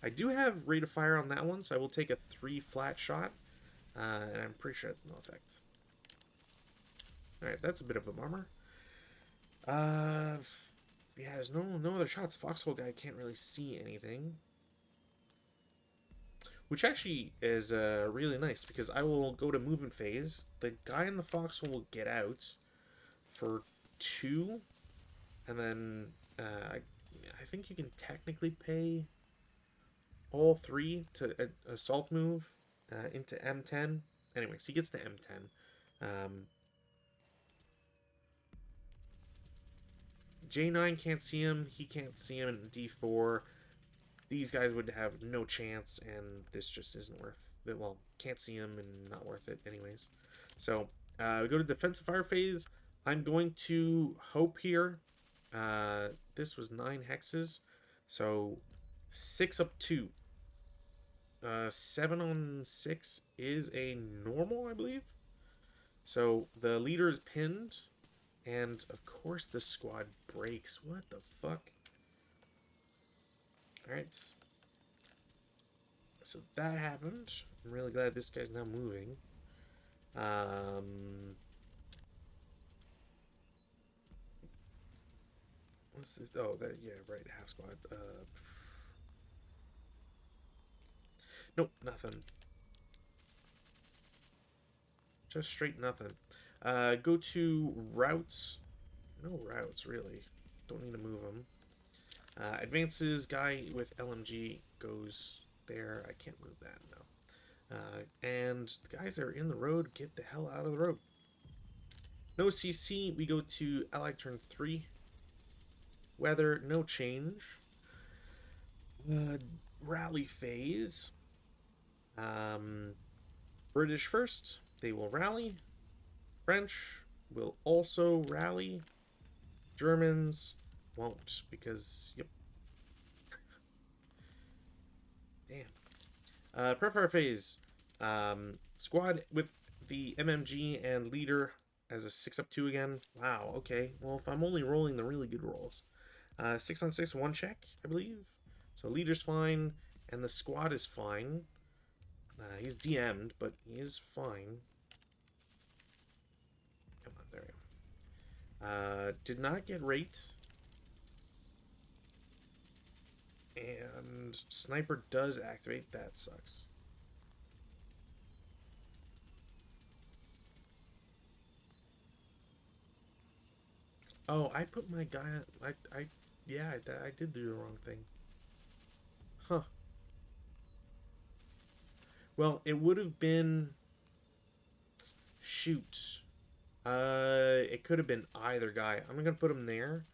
I do have rate of fire on that one, so I will take a 3 flat shot. And I'm pretty sure it's no effect. Alright, that's a bit of a bummer. Yeah, there's no other shots. Foxhole guy can't really see anything. Which actually is really nice, because I will go to movement phase. The guy in the foxhole will get out for 2. And then I think you can technically pay all 3 to assault move into M10. Anyways, he gets to M10. J9 can't see him. He can't see him in D4. These guys would have no chance, and this just isn't worth it. Well, can't see him and not worth it anyways. So we go to defensive fire phase. I'm going to hope here. This was 9 hexes. So 6 up 2. 7 on 6 is a normal, I believe. So the leader is pinned. And, of course, the squad breaks. What the fuck? Alright. So that happened. I'm really glad this guy's now moving. What's this? Oh, that, yeah, right, half squad. Nope, nothing. Just straight nothing. Go to routes. No routes, really. Don't need to move them. Advances, guy with LMG goes there. I can't move that, no. And the guys that are in the road, get the hell out of the road. No CC, we go to ally turn 3. Weather, no change. Rally phase. British first, they will rally. French will also rally. Germans won't, because, yep. Damn. Prepare phase. Squad with the MMG and leader as a 6-up-2 again. Wow, okay. Well, if I'm only rolling the really good rolls. 6-on-6, 1 check, I believe. So leader's fine, and the squad is fine. He's DM'd, but he is fine. Come on, there we go. Did not get rate. And sniper does activate. That sucks. Oh, I put my guy. Yeah, I did do the wrong thing. Huh. Well, it would have been. Shoot. It could have been either guy. I'm gonna put him there,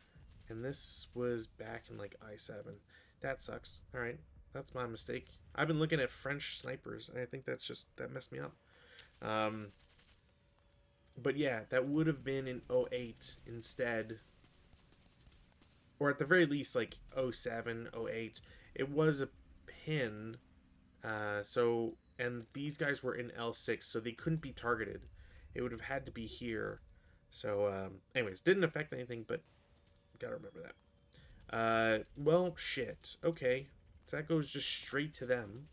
and this was back in like I7. That sucks. All right, that's my mistake. I've been looking at French snipers, and I think that messed me up. But yeah, that would have been in 08 instead, or at the very least like 07, 08. It was a pin, and these guys were in L6, so they couldn't be targeted. It would have had to be here. So, anyways, didn't affect anything, but gotta remember that. Well, shit. Okay, so that goes just straight to them.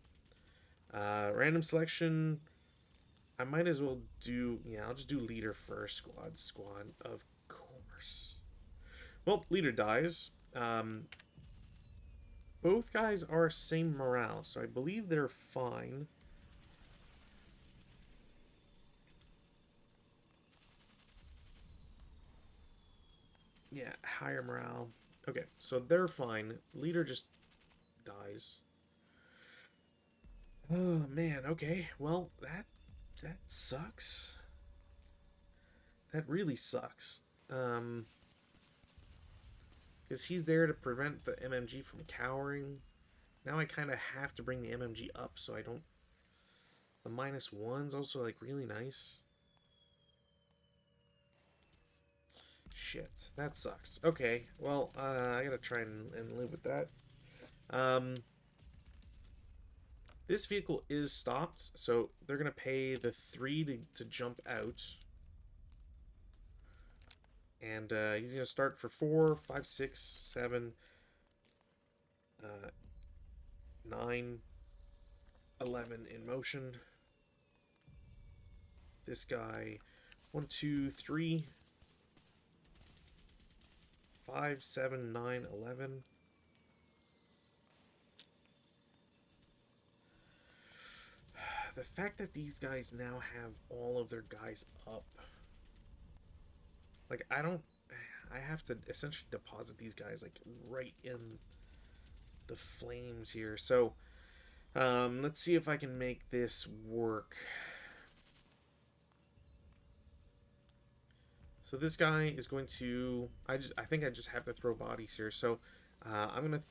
Random selection. I might as well do, yeah, I'll just do leader first. Squad, of course. Well, leader dies. Both guys are same morale, so I believe they're fine. Yeah, higher morale. Okay, so they're fine. Leader just dies. Oh, man, okay. Well, that sucks. That really sucks. Because he's there to prevent the MMG from cowering. Now I kind of have to bring the MMG up so I don't... The -1's also, like, really nice. Shit, that sucks. Okay, well, I gotta try and live with that. This vehicle is stopped, so they're gonna pay the 3 to jump out. And he's gonna start for 4, 5, 6, 7, 9, 11 in motion. This guy, 1, 2, 3, 5, 7, 9, 11. The fact that these guys now have all of their guys up. Like, I have to essentially deposit these guys, like, right in the flames here. So, let's see if I can make this work. So this guy is going to... I think I just have to throw bodies here. So, I'm going to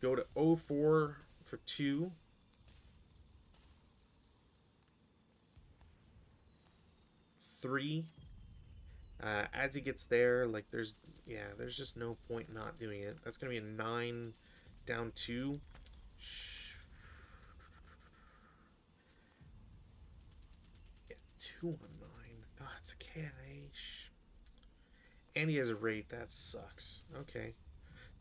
go to 04 for 2. Three. As he gets there, like, there's just no point not doing it. That's gonna be a 9 down 2. Yeah, 2 on 9. Oh, it's a KIA. And he has a rate. That sucks. Okay,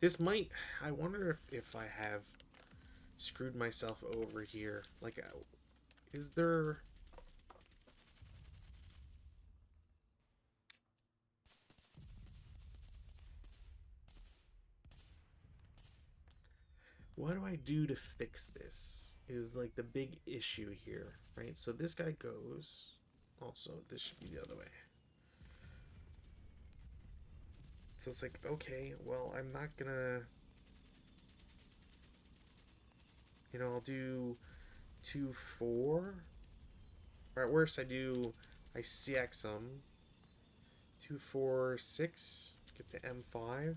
this might... I wonder if I have screwed myself over here. Like, is there... What do I do to fix this? Is like the big issue here, right? So this guy goes. Also, this should be the other way. So it's like, okay, well, I'm not gonna... You know, I'll do 2-4. Or at worst, I CX them. 2-4-6. Get the M5.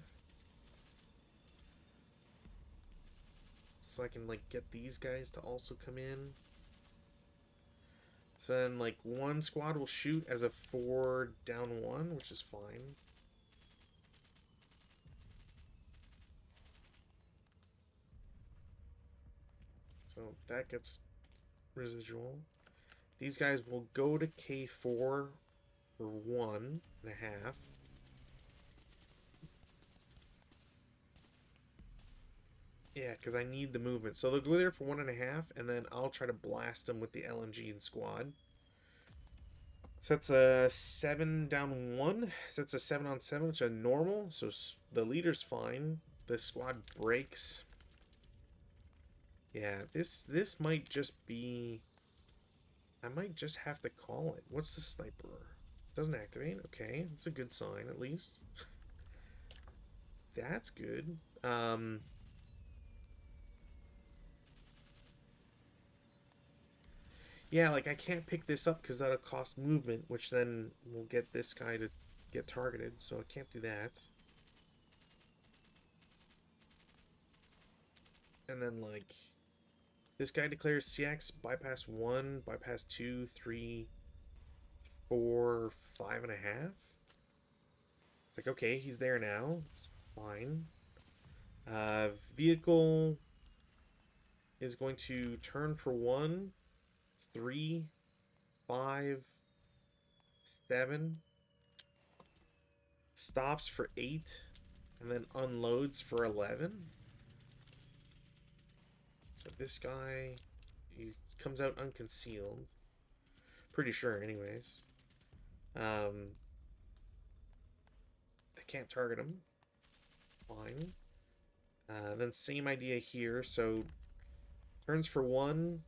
So I can, like, get these guys to also come in. So then, like, one squad will shoot as a 4 down 1, which is fine. So that gets residual. These guys will go to K4 for 1.5. Yeah, because I need the movement. So they'll go there for 1.5, and then I'll try to blast them with the LMG and squad. So that's a 7 down 1. So that's a 7-on-7, which is a normal. So the leader's fine. The squad breaks. Yeah, this might just be... I might just have to call it. What's the sniper? Doesn't activate. Okay, that's a good sign, at least. That's good. Yeah, like, I can't pick this up because that'll cost movement, which then will get this guy to get targeted, so I can't do that. And then, like, this guy declares CX, bypass 1, bypass 2, 3, 4, 5.5. It's like, okay, he's there now. It's fine. Vehicle is going to turn for 1, 3, 5, 7. Stops for 8. And then unloads for 11. So this guy, he comes out unconcealed. Pretty sure, anyways. I can't target him. Fine. Then same idea here. So turns for 1,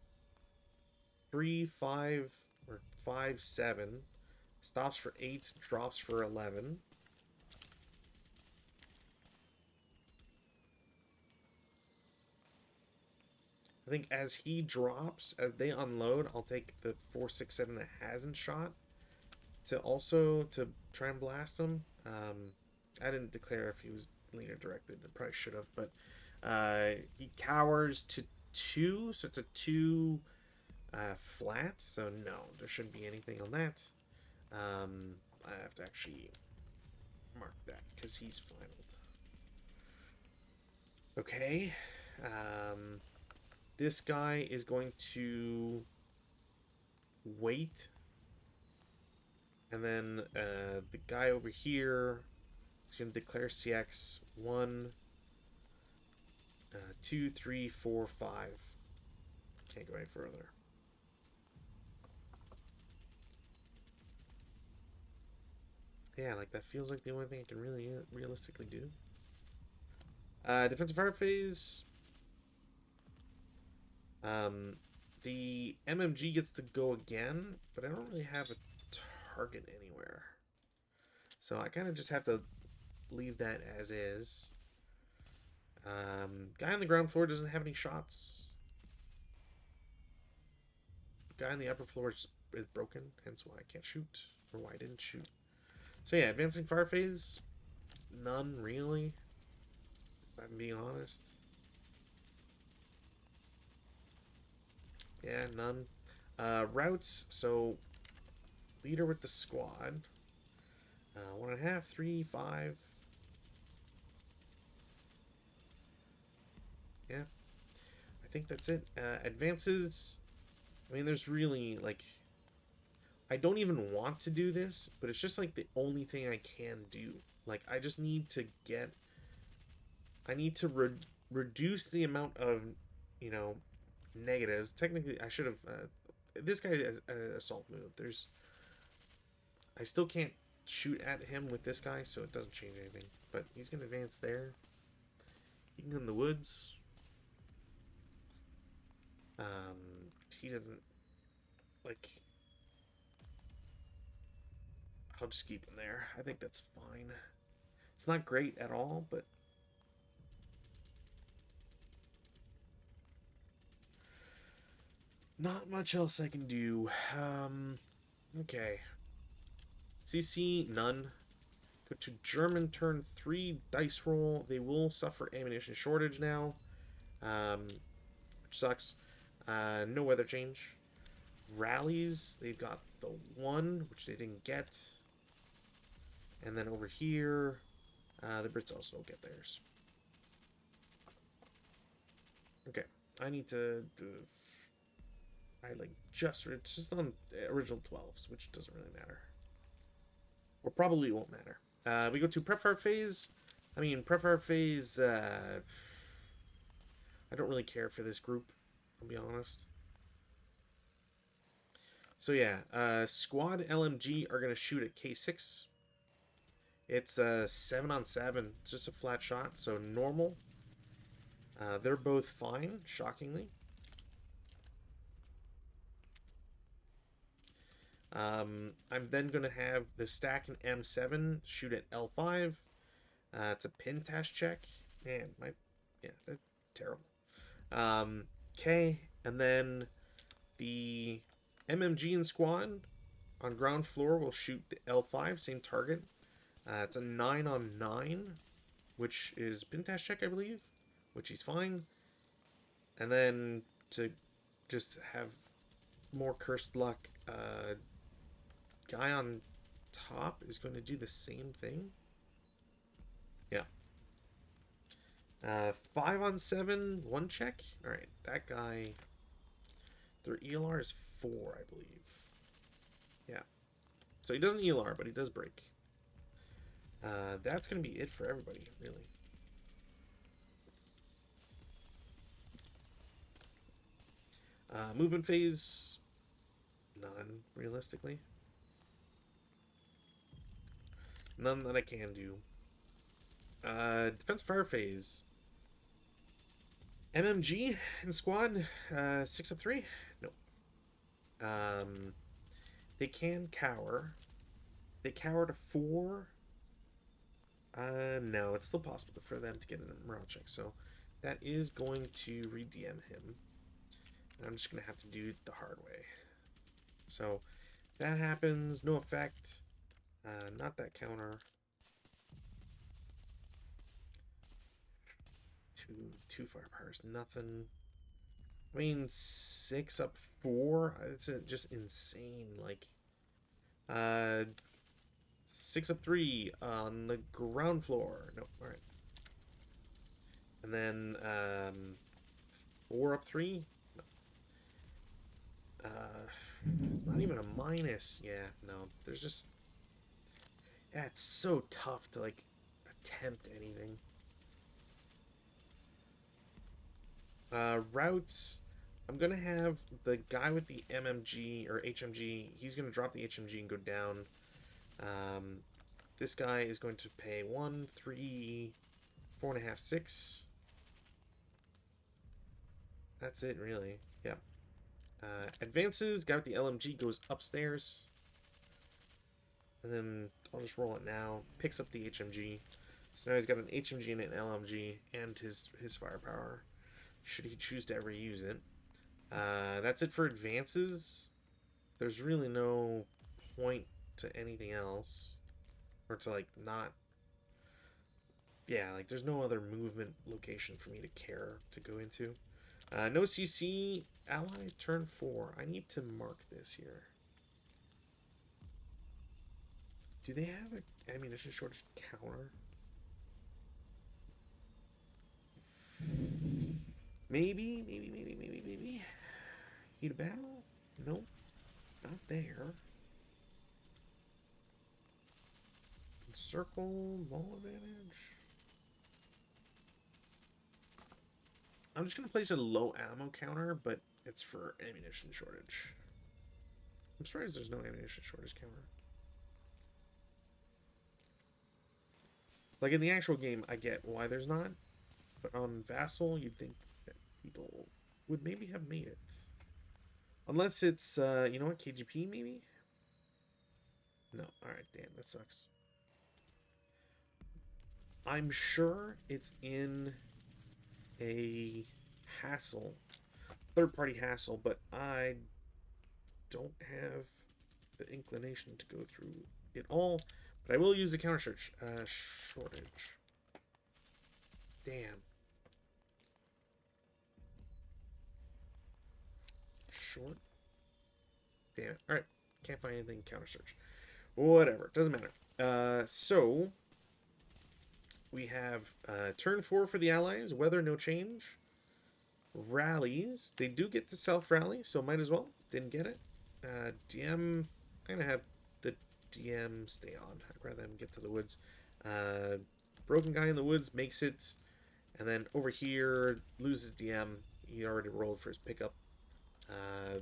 3, 5, or 5, 7. Stops for 8, drops for 11. I think as he drops, as they unload, I'll take the 4, 6, 7 that hasn't shot to try and blast him. I didn't declare if he was leader directed. I probably should have, but he cowers to 2, so it's a 2 flat. So no, there shouldn't be anything on that. I have to actually mark that because he's final. Okay. This guy is going to wait. And then the guy over here is going to declare CX 1, 2, 3, 4, 5. Can't go any further. Yeah, like that feels like the only thing I can really realistically do. Defensive fire phase. The MMG gets to go again, but I don't really have a target anywhere. So I kind of just have to leave that as is. Guy on the ground floor doesn't have any shots. Guy on the upper floor is broken, hence why I can't shoot, or why I didn't shoot. So yeah, advancing fire phase, none really, if I'm being honest. Yeah, none. Routes, so leader with the squad. 1.5, 3, 5. Yeah, I think that's it. Advances, I mean, there's really, like, I don't even want to do this, but it's just, like, the only thing I can do. Like, I just need to get, I need to reduce the amount of, you know, negatives. Technically, I should have, this guy has an assault move. I still can't shoot at him with this guy, so it doesn't change anything. But he's going to advance there. He can go in the woods. He doesn't, like, I'll just keep him there. I think that's fine. It's not great at all, but Not much else I can do. Okay. CC, none. Go to German turn 3, dice roll. They will suffer ammunition shortage now, which sucks. No weather change. Rallies, they've got the 1, which they didn't get. And then over here, the Brits also don't get theirs. Okay, I need to... it's just on original 12s, which doesn't really matter. Or probably won't matter. We go to prep fire phase. I mean, prep fire phase, I don't really care for this group, I'll be honest. So yeah, squad LMG are going to shoot at K6. It's 7-on-7. It's just a flat shot, so normal. They're both fine, shockingly. I'm then going to have the stack and M7 shoot at L5. It's a pin task check. Man, that's terrible. Okay, and then the MMG in squad on ground floor will shoot the L5, same target. It's a 9-on-9, which is pin task check, I believe, which he's fine. And then to just have more cursed luck, guy on top is going to do the same thing. Yeah. 5-on-7, 1 check. All right, that guy. Their ELR is 4, I believe. Yeah. So he doesn't ELR, but he does break. That's going to be it for everybody, really. Movement phase, none, realistically. None that I can do. Defense fire phase. MMG in squad, 6-3? No. They can cower. They cower to 4. No, it's still possible for them to get a morale check, so that is going to re-DM him. And I'm just going to have to do it the hard way. So, that happens, no effect. Not that counter. Two firepowers, nothing. I mean, 6-4. It's just insane. Like, 6-3 on the ground floor. Nope. All right. And then 4-3. No. It's not even a minus. Yeah. No. There's just. Yeah, it's so tough to like attempt anything. Routes. I'm gonna have the guy with the MMG or HMG. He's gonna drop the HMG and go down. This guy is going to pay 1, 3, 4.5, 6. That's it, really. Yeah. Advances. Guy with the LMG goes upstairs. And then I'll just roll it now. Picks up the HMG. So now he's got an HMG and an LMG and his firepower. Should he choose to ever use it. That's it for advances. There's really no point to anything else. Or to, like, not... Yeah, like, there's no other movement location for me to care to go into. No CC. Ally, turn 4. I need to mark this here. Do they have an ammunition shortage counter? Maybe. Heat of battle? Nope. Not there. Circle, ball advantage. I'm just going to place a low ammo counter, but it's for ammunition shortage. I'm surprised there's no ammunition shortage counter. Like in the actual game, I get why there's not. But on Vassal, you'd think that people would maybe have made it. Unless it's, you know what, KGP maybe? No, alright, damn, that sucks. I'm sure it's in a hassle third-party hassle, but I don't have the inclination to go through it all. But I will use the counter search. Shortage. Damn. Short. Damn it. Alright. Can't find anything counter search. Whatever. Doesn't matter. So we have turn 4 for the allies. Weather, no change. Rallies. They do get to self-rally, so might as well. Didn't get it. DM. I'm going to have the DM stay on. I'd rather them get to the woods. Broken guy in the woods makes it. And then over here, loses DM. He already rolled for his pickup.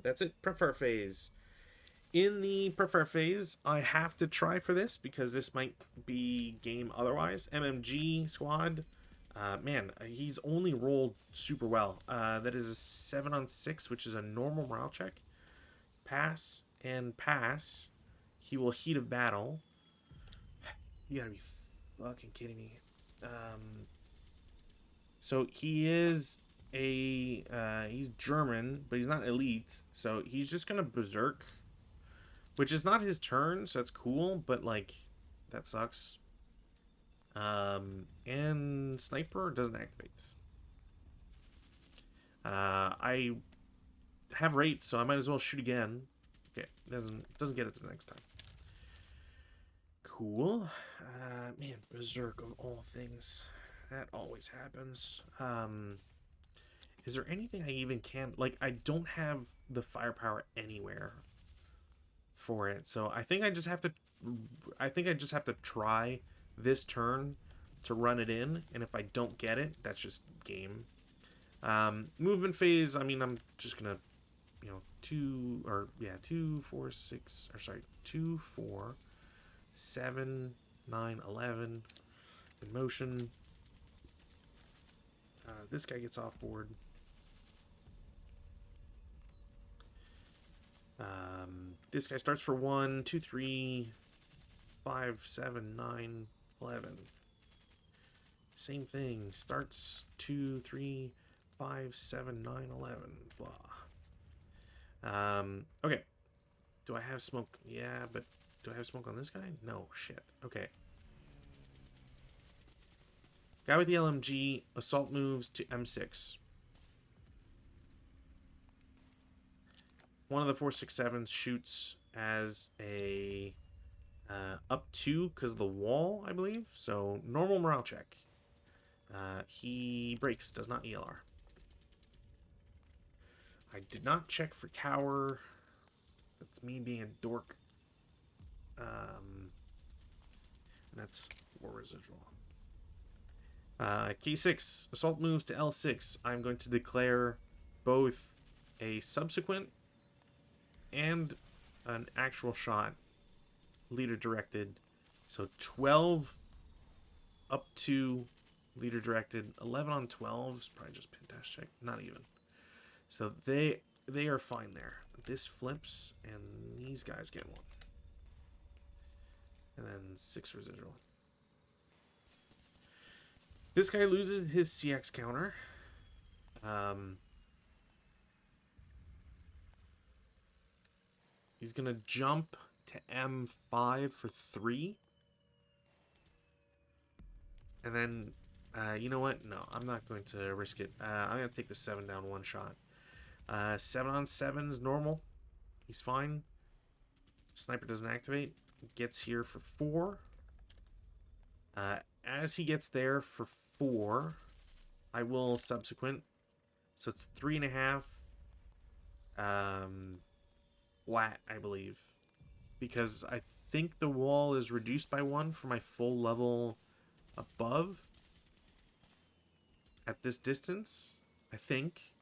That's it. Prep fire phase. In the prep fire phase, I have to try for this because this might be game otherwise. MMG squad. Man, he's only rolled super well. That is a 7 on 6, which is a normal morale check. Pass and pass. He will heat of battle. You gotta be fucking kidding me. So he is he's German, but he's not elite. So he's just gonna berserk, which is not his turn. So that's cool, but like that sucks. And sniper doesn't activate. I have rate, so I might as well shoot again. Okay, doesn't get it the next time. Cool. Man, berserk of all things. That always happens. Is there anything I even can... Like, I don't have the firepower anywhere for it. So I think I just have to... I think I just have to try this turn to run it in. And if I don't get it, that's just game. Movement phase, I mean, I'm just going to... You know, 2, 4, 6... Or sorry, 2, 4, 7, 9, 11... In motion... this guy gets off board. This guy starts for 1, 2, 3, 5, 7, 9, 11. Same thing. Starts 2, 3, 5, 7, 9, 11. Blah. Okay. Do I have smoke? Yeah, but do I have smoke on this guy? No. Shit. Okay. Guy with the LMG, assault moves to M6. One of the 467s shoots as a up 2 because of the wall, I believe. So normal morale check. He breaks, does not ELR. I did not check for cower. That's me being a dork. And that's 4 residual. K6, assault moves to L6. I'm going to declare both a subsequent and an actual shot, leader directed. So 12 up to leader directed. 11 on 12 is probably just Pintash check, not even. So they are fine there. This flips, and these guys get 1. And then 6 residual. This guy loses his CX counter. He's going to jump to M5 for 3. And then, you know what? No, I'm not going to risk it. I'm going to take the 7 down one shot. 7 on 7 is normal. He's fine. Sniper doesn't activate. Gets here for 4. As he gets there for 4, I will subsequent. So it's 3.5 flat, I believe. Because I think the wall is reduced by 1 for my full level above. At this distance, I think.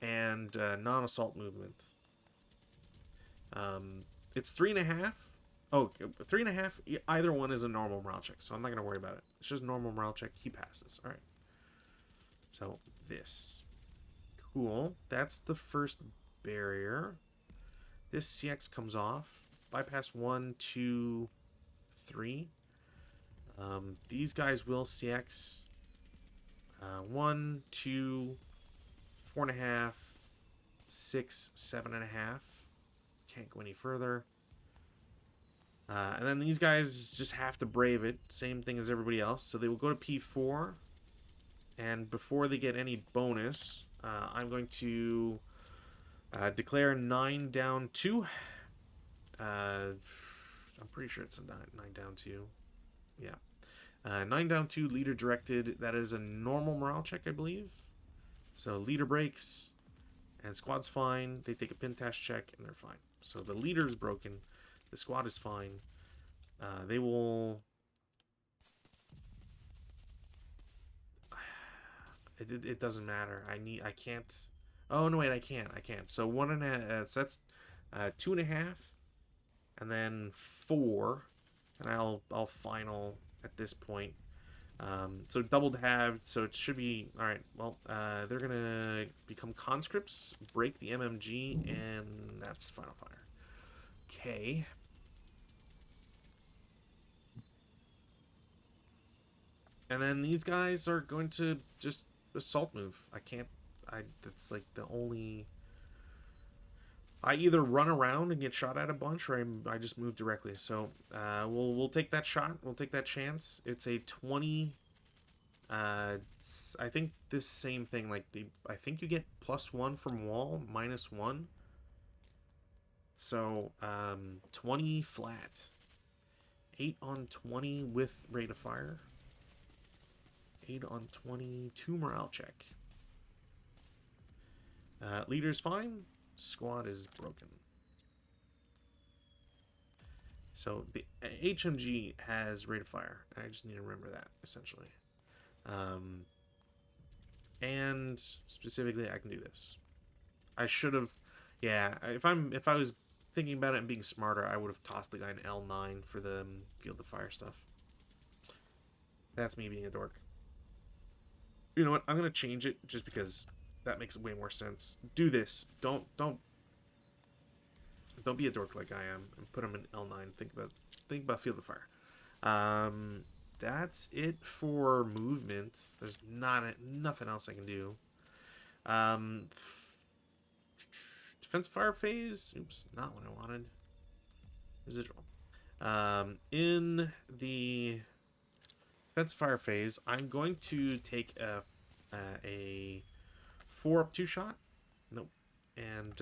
And non-assault movement. It's 3.5. Oh, 3.5. Either one is a normal morale check, so I'm not going to worry about it. It's just normal morale check. He passes. All right. So this. Cool. That's the first barrier. This CX comes off. Bypass 1, 2, 3. These guys will CX 1, 2, 4.5, 6, 7.5. Can't go any further. And then these guys just have to brave it. Same thing as everybody else. So they will go to P4. And before they get any bonus, I'm going to declare 9 down 2. I'm pretty sure it's a 9 down 2. Yeah. 9 down 2, leader directed. That is a normal morale check, I believe. So leader breaks, and squad's fine. They take a pintash check, and they're fine. So the leader is broken. The squad is fine. They will... It doesn't matter. I can't... Oh, no, wait, I can't. So 1.5... so that's 2.5, and then 4, and I'll final at this point. So doubled halved, so it should be... Alright, well, they're gonna become conscripts, break the MMG, and that's final fire. Okay. And then these guys are going to just assault move. That's like the only... I either run around and get shot at a bunch, or I just move directly. So we'll take that shot. We'll take that chance. It's a 20. I think this same thing. Like I think you get +1 from wall, -1. So 20 flat. 8 on 20 with rate of fire. 8 on 20, 2 morale check. Leader's fine. Squad is broken. So the HMG has rate of fire. I just need to remember that, essentially. And specifically, I can do this. I should have... Yeah, if I was thinking about it and being smarter, I would have tossed the guy in L9 for the field of fire stuff. That's me being a dork. You know what? I'm going to change it just because... that makes way more sense. Do this. Don't be a dork like I am and put him in L9. Think about field of fire. That's it for movement. There's nothing else I can do. Defense fire phase. Oops, not what I wanted. Residual. In the defense fire phase, I'm going to take a 4-up 2 shot. Nope. And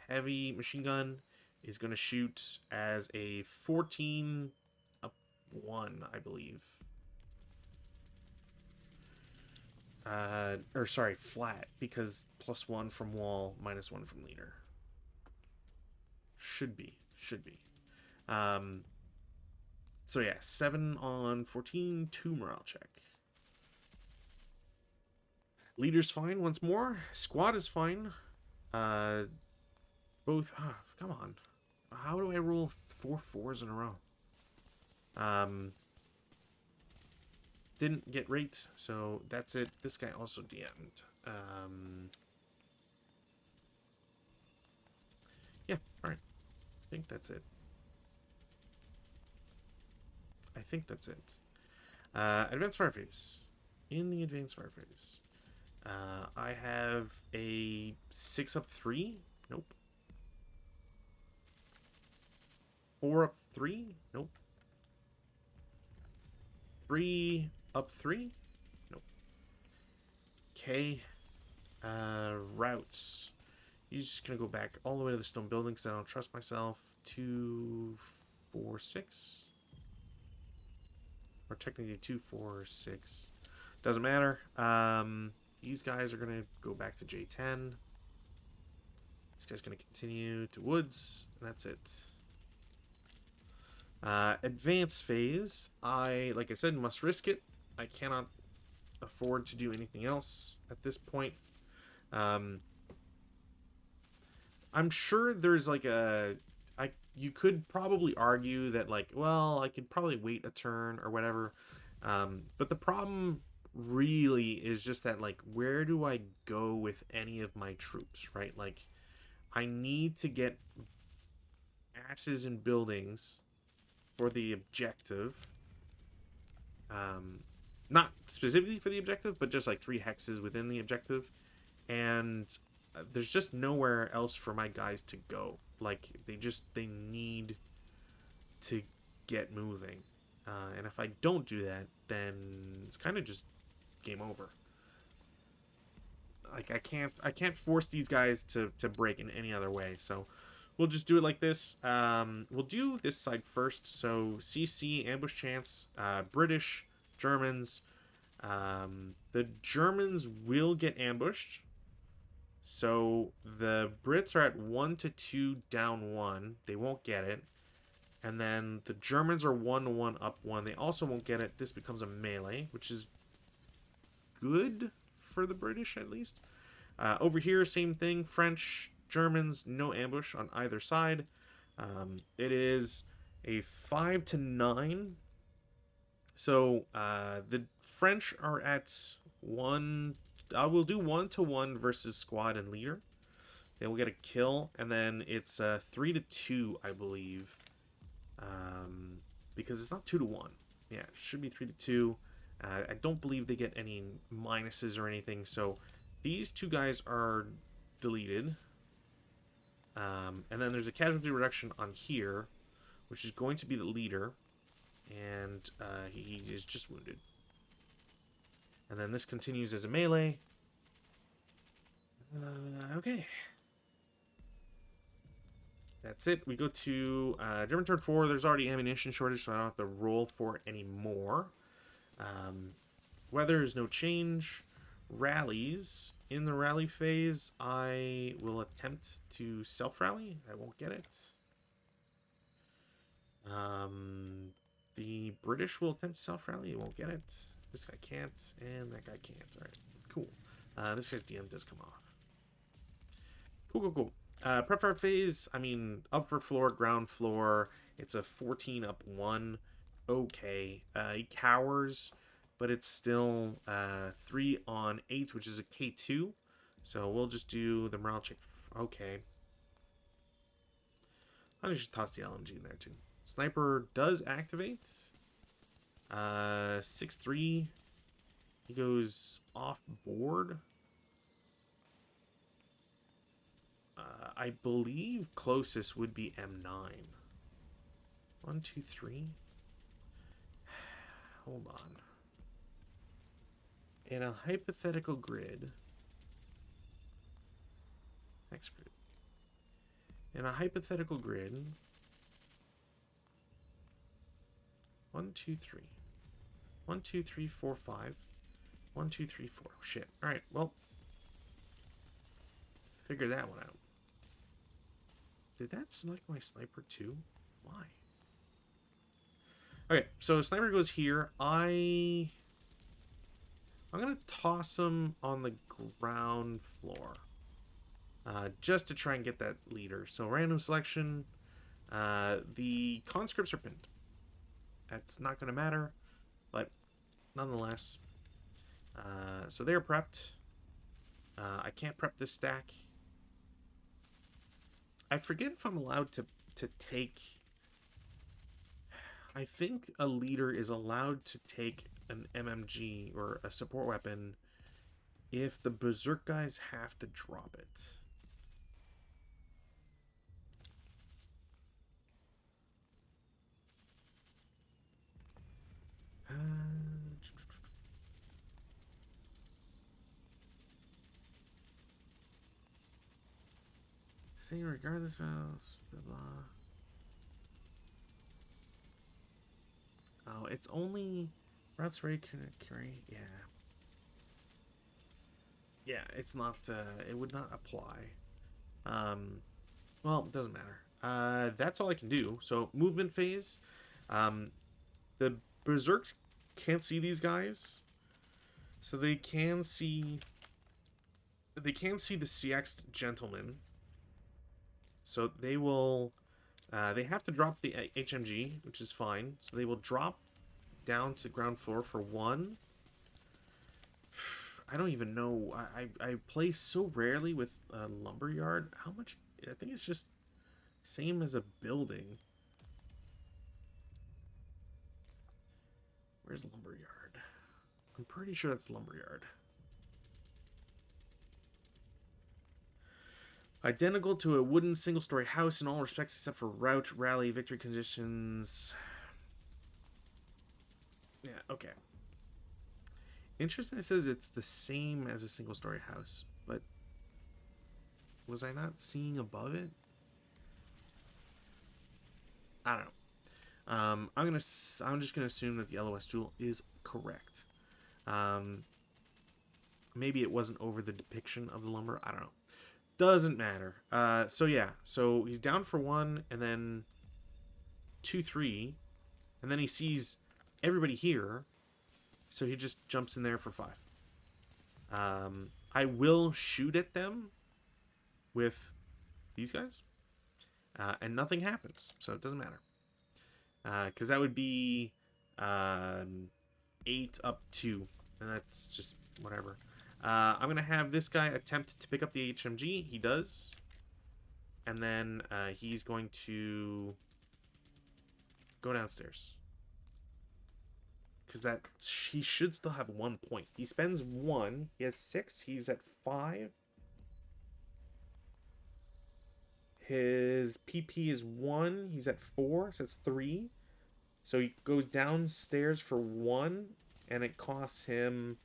heavy machine gun is going to shoot as a 14-up 1, I believe. Or sorry, flat, because +1 from wall, -1 from leader. Should be. So yeah, 7 on 14, 2 morale check. Leader's fine once more. Squad is fine. Both... Oh, come on. How do I roll 4 4s in a row? Didn't get rate, so that's it. This guy also DM'd. Yeah, alright. I think that's it. Advanced fire phase. In the advanced fire phase. I have a 6-up 3. Nope. 4-up 3. Nope. 3-up 3. Nope. Okay. Routes. He's just gonna go back all the way to the stone building because I don't trust myself. 2, 4, 6. Or technically 2, 4, 6. Doesn't matter. These guys are going to go back to J10. This guy's going to continue to woods. And that's it. Advance phase. Like I said, must risk it. I cannot afford to do anything else at this point. I'm sure there's like you could probably argue that like, well, I could probably wait a turn or whatever. But the problem really is just that, like, where do I go with any of my troops, right? Like, I need to get asses in buildings for the objective. Not specifically for the objective, but just like 3 hexes within the objective. And there's just nowhere else for my guys to go. Like, they need to get moving. And if I don't do that, then it's kind of just game over. Like, I can't force these guys to break in any other way. So we'll just do it like this. We'll do this side first. So CC, ambush chance, British, Germans. The Germans will get ambushed. So the Brits are at 1 to 2 down 1. They won't get it. And then the Germans are 1 to 1 up 1. They also won't get it. This becomes a melee, which is good for the British at least. Over here, same thing. French, Germans, no ambush on either side. It is a 5 to 9. So the French are at 1. I will do 1 to 1 versus squad and leader. They will get a kill, and then it's 3 to 2, I believe. Because it's not 2 to 1. Yeah, it should be 3 to 2. I don't believe they get any minuses or anything, so these two guys are deleted. And then there's a casualty reduction on here, which is going to be the leader, and he is just wounded. And then this continues as a melee. Okay. That's it. We go to German turn 4. There's already ammunition shortage, so I don't have to roll for it anymore. Weather is no change. Rallies. In the rally phase, I will attempt to self-rally. I won't get it. The British will attempt self-rally. It won't get it. This guy can't, and that guy can't. Alright, cool. This guy's DM does come off. Cool. Prep fire phase, I mean, upper floor, ground floor. It's a 14 up 1. Okay. He cowers, but it's still 3 on 8, which is a K2. So we'll just do the morale check. Okay. I'll just toss the LMG in there too. Sniper does activate. 6-3. He goes off board. I believe closest would be M9. 1, 2, 3. Hold on. In a hypothetical grid. Next grid. In a hypothetical grid. 1, 2, 3. 1, 2, 3, 4, 5. 1, 2, 3, 4. Shit. Alright, well. Figure that one out. Did that select my sniper too? Why? Okay, so sniper goes here. I'm gonna toss him on the ground floor. Just to try and get that leader. So random selection. The conscripts are pinned. That's not gonna matter, but nonetheless. So they're prepped. I can't prep this stack. I forget if I'm allowed to take... I think a leader is allowed to take an MMG or a support weapon if the Berserk guys have to drop it. Saying regardless vows, blah blah. Oh, it's only routes ready carry. Yeah. Yeah, it's not. It would not apply. Well, it doesn't matter. That's all I can do. So movement phase. The Berserks can't see these guys, so they can see. They can see the CX gentleman. So they will, they have to drop the HMG, which is fine. So they will drop down to ground floor for 1. I don't even know. I play so rarely with a lumberyard. How much? I think it's just same as a building. Where's lumberyard? I'm pretty sure that's lumberyard. Identical to a wooden single-story house in all respects except for route, rally, victory conditions. Yeah, okay. Interesting, it says it's the same as a single-story house, but was I not seeing above it? I don't know. I'm just gonna assume that the LOS tool is correct. Maybe it wasn't over the depiction of the lumber. I don't know. Doesn't matter. So yeah. So he's down for 1, and then 2, 3, and then he sees everybody here, so he just jumps in there for 5. I will shoot at them with these guys, and nothing happens, so it doesn't matter. Because that would be 8 up 2, and that's just whatever. I'm going to have this guy attempt to pick up the HMG. He does. And then he's going to go downstairs. Because he should still have 1 point. He spends 1. He has 6. He's at 5. His PP is 1. He's at 4. So that's 3. So he goes downstairs for 1. And it costs him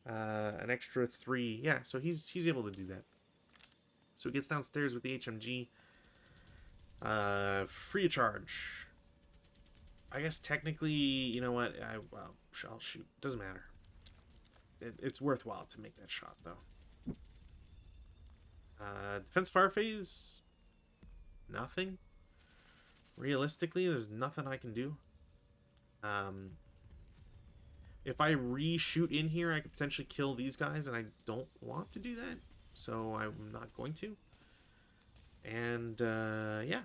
an extra 3. Yeah, so he's able to do that. So he gets downstairs with the HMG. Free of charge. I guess technically, you know what? I'll shoot. Doesn't matter. It's worthwhile to make that shot, though. Defense fire phase. Nothing. Realistically, there's nothing I can do. If I reshoot in here, I could potentially kill these guys, and I don't want to do that, so I'm not going to. And, yeah.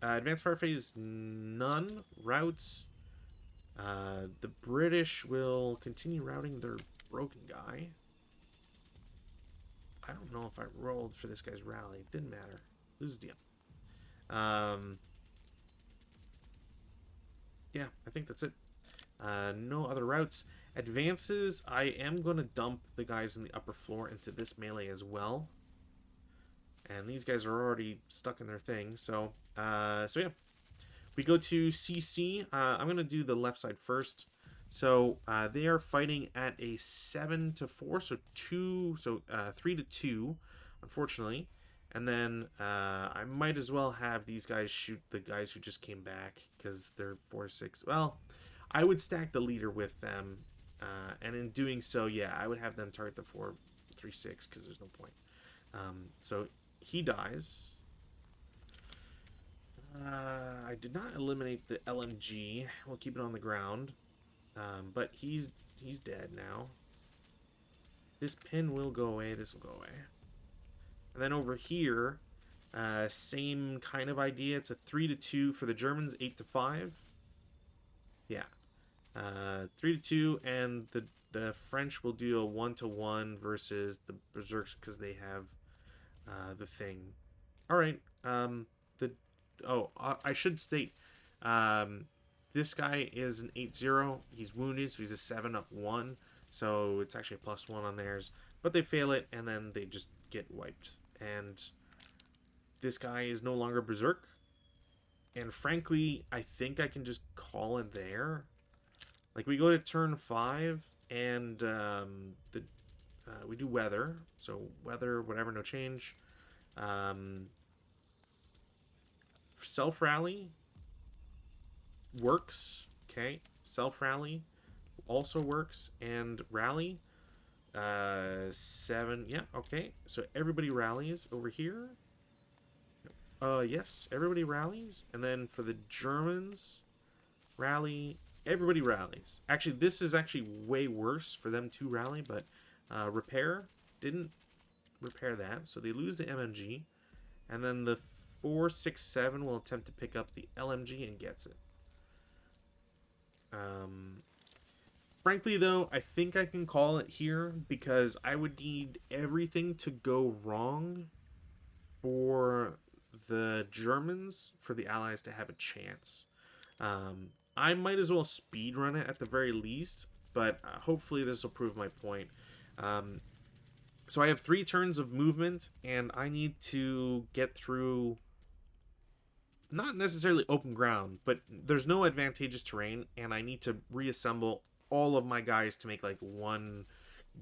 Advanced fire phase, none. Routes. The British will continue routing their broken guy. I don't know if I rolled for this guy's rally. It didn't matter. Lose the deal. Yeah, I think that's it. No other routes. Advances, I am going to dump the guys in the upper floor into this melee as well. And these guys are already stuck in their thing. So yeah. We go to CC. I'm going to do the left side first. So they are fighting at a 7-4. So 3-2, unfortunately. And then I might as well have these guys shoot the guys who just came back because they're 4-6. Well, I would stack the leader with them, and in doing so, yeah, I would have them target the 4-3-6 because there's no point. So he dies. I did not eliminate the LMG. We'll keep it on the ground, but he's dead now. This pin will go away. This will go away. And then over here, same kind of idea. It's a 3-2 for the Germans, 8-5. Yeah. 3-2, and the French will do a 1-1 versus the Berserks because they have the thing. All right. I should state, this guy is an 8-0. He's wounded, so he's a 7-1. So it's actually a +1 on theirs. But they fail it, and then they just get wiped. And this guy is no longer Berserk. And frankly, I think I can just call it there. Like, we go to turn 5, and we do weather. So weather, whatever, no change. Self-rally works. Okay. Self-rally also works. And rally, 7. Yeah, okay. So everybody rallies over here. Yes, everybody rallies. And then for the Germans, rally, everybody rallies. Actually, this is actually way worse for them to rally, but repair didn't repair that. So they lose the MMG. And then the 4-6-7 will attempt to pick up the LMG and gets it. Frankly, though, I think I can call it here because I would need everything to go wrong for the Germans, for the Allies to have a chance. I might as well speedrun it at the very least, but hopefully this will prove my point. So I have 3 turns of movement, and I need to get through not necessarily open ground, but there's no advantageous terrain, and I need to reassemble all of my guys to make like one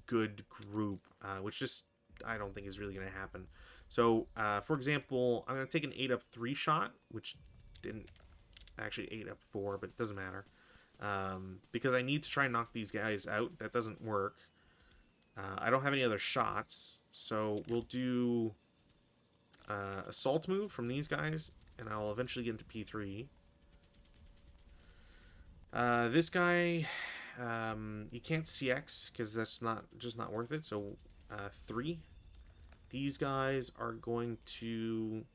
good group, which just I don't think is really going to happen. So, for example, I'm going to take an 8 up 3 shot, which didn't actually 8 up 4, but it doesn't matter. Because I need to try and knock these guys out. That doesn't work. I don't have any other shots, so we'll do assault move from these guys, and I'll eventually get into P3. This guy, you can't CX because that's just not worth it. So 3. These guys are going to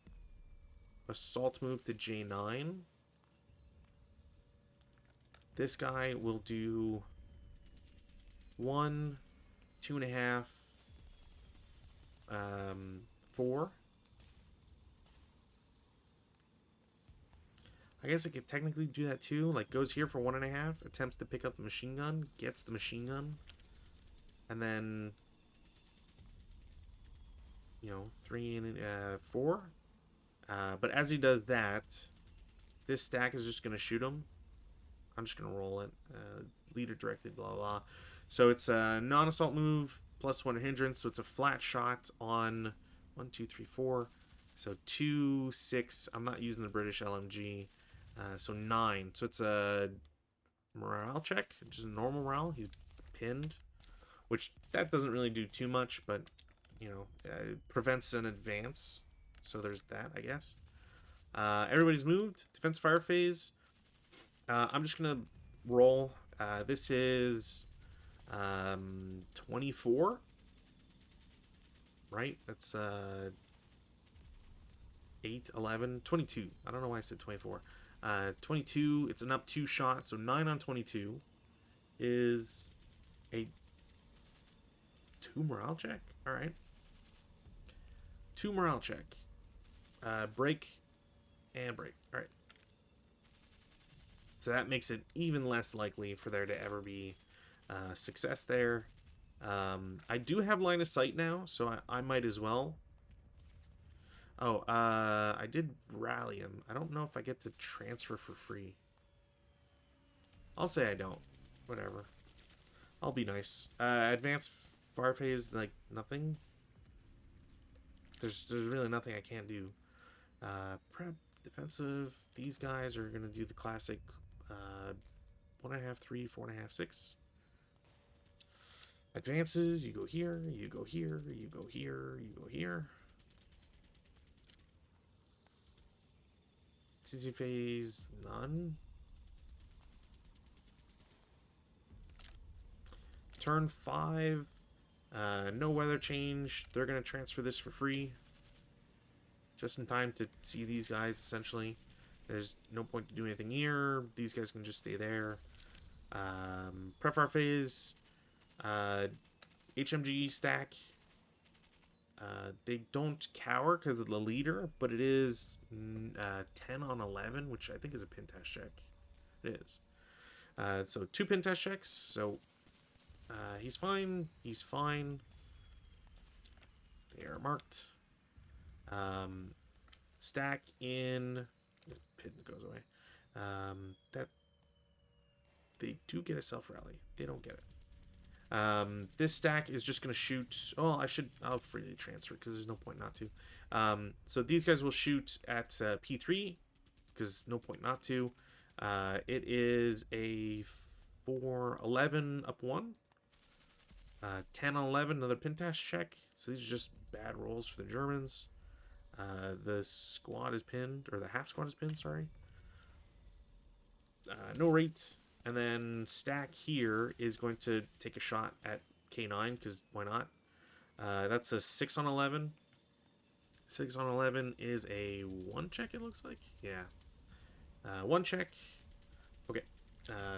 assault move to J9. This guy will do 1, 2.5, 4. I guess I could technically do that too. Like, goes here for 1.5, attempts to pick up the machine gun, gets the machine gun, and then, you know, 3 and 4. But as he does that, this stack is just going to shoot him. I'm just going to roll it. Leader directed, blah, blah. So it's a non-assault move, plus 1 hindrance. So it's a flat shot on 1, 2, 3, 4. So 2, 6. I'm not using the British LMG. So 9. So it's a morale check. Just a normal morale. He's pinned. Which, that doesn't really do too much, but, you know, it prevents an advance. So there's that, I guess. Everybody's moved. Defense fire phase. I'm just going to roll. This is 24. Right? That's 8, 11, 22. I don't know why I said 24. 22, it's an up 2 shot. So 9 on 22 is a 2 morale check. All right. 2 morale check. Break and break. All right. So that makes it even less likely for there to ever be success there. I do have line of sight now, so I might as well. Oh, I did rally him. I don't know if I get the transfer for free. I'll say I don't. Whatever. I'll be nice. Advanced fire phase, like, nothing. There's really nothing I can't do. Prep, defensive. These guys are going to do the classic 1.5, 3, 4.5, 6. Advances, you go here, you go here, you go here, you go here. CC phase, none. Turn 5, no weather change. They're going to transfer this for free. Just in time to see these guys, essentially. There's no point to do anything here. These guys can just stay there. Prep fire phase. HMG stack. They don't cower because of the leader, but it is 10 on 11, which I think is a pin test check. It is. So 2 pin test checks. So he's fine. He's fine. They are marked. Stack in. Pin goes away. That they do get a self rally. They don't get it. This stack is just going to shoot. Oh, I'll freely transfer because there's no point not to. So these guys will shoot at P3 because no point not to. It is a 4-11 up 1. 10 on 11, another pin test check. So these are just bad rolls for the Germans. The squad is pinned, or the half squad is pinned, sorry. No rate. And then stack here is going to take a shot at K9, because why not? That's a 6 on 11. 6 on 11 is a 1 check, it looks like. Yeah. 1 check. Okay.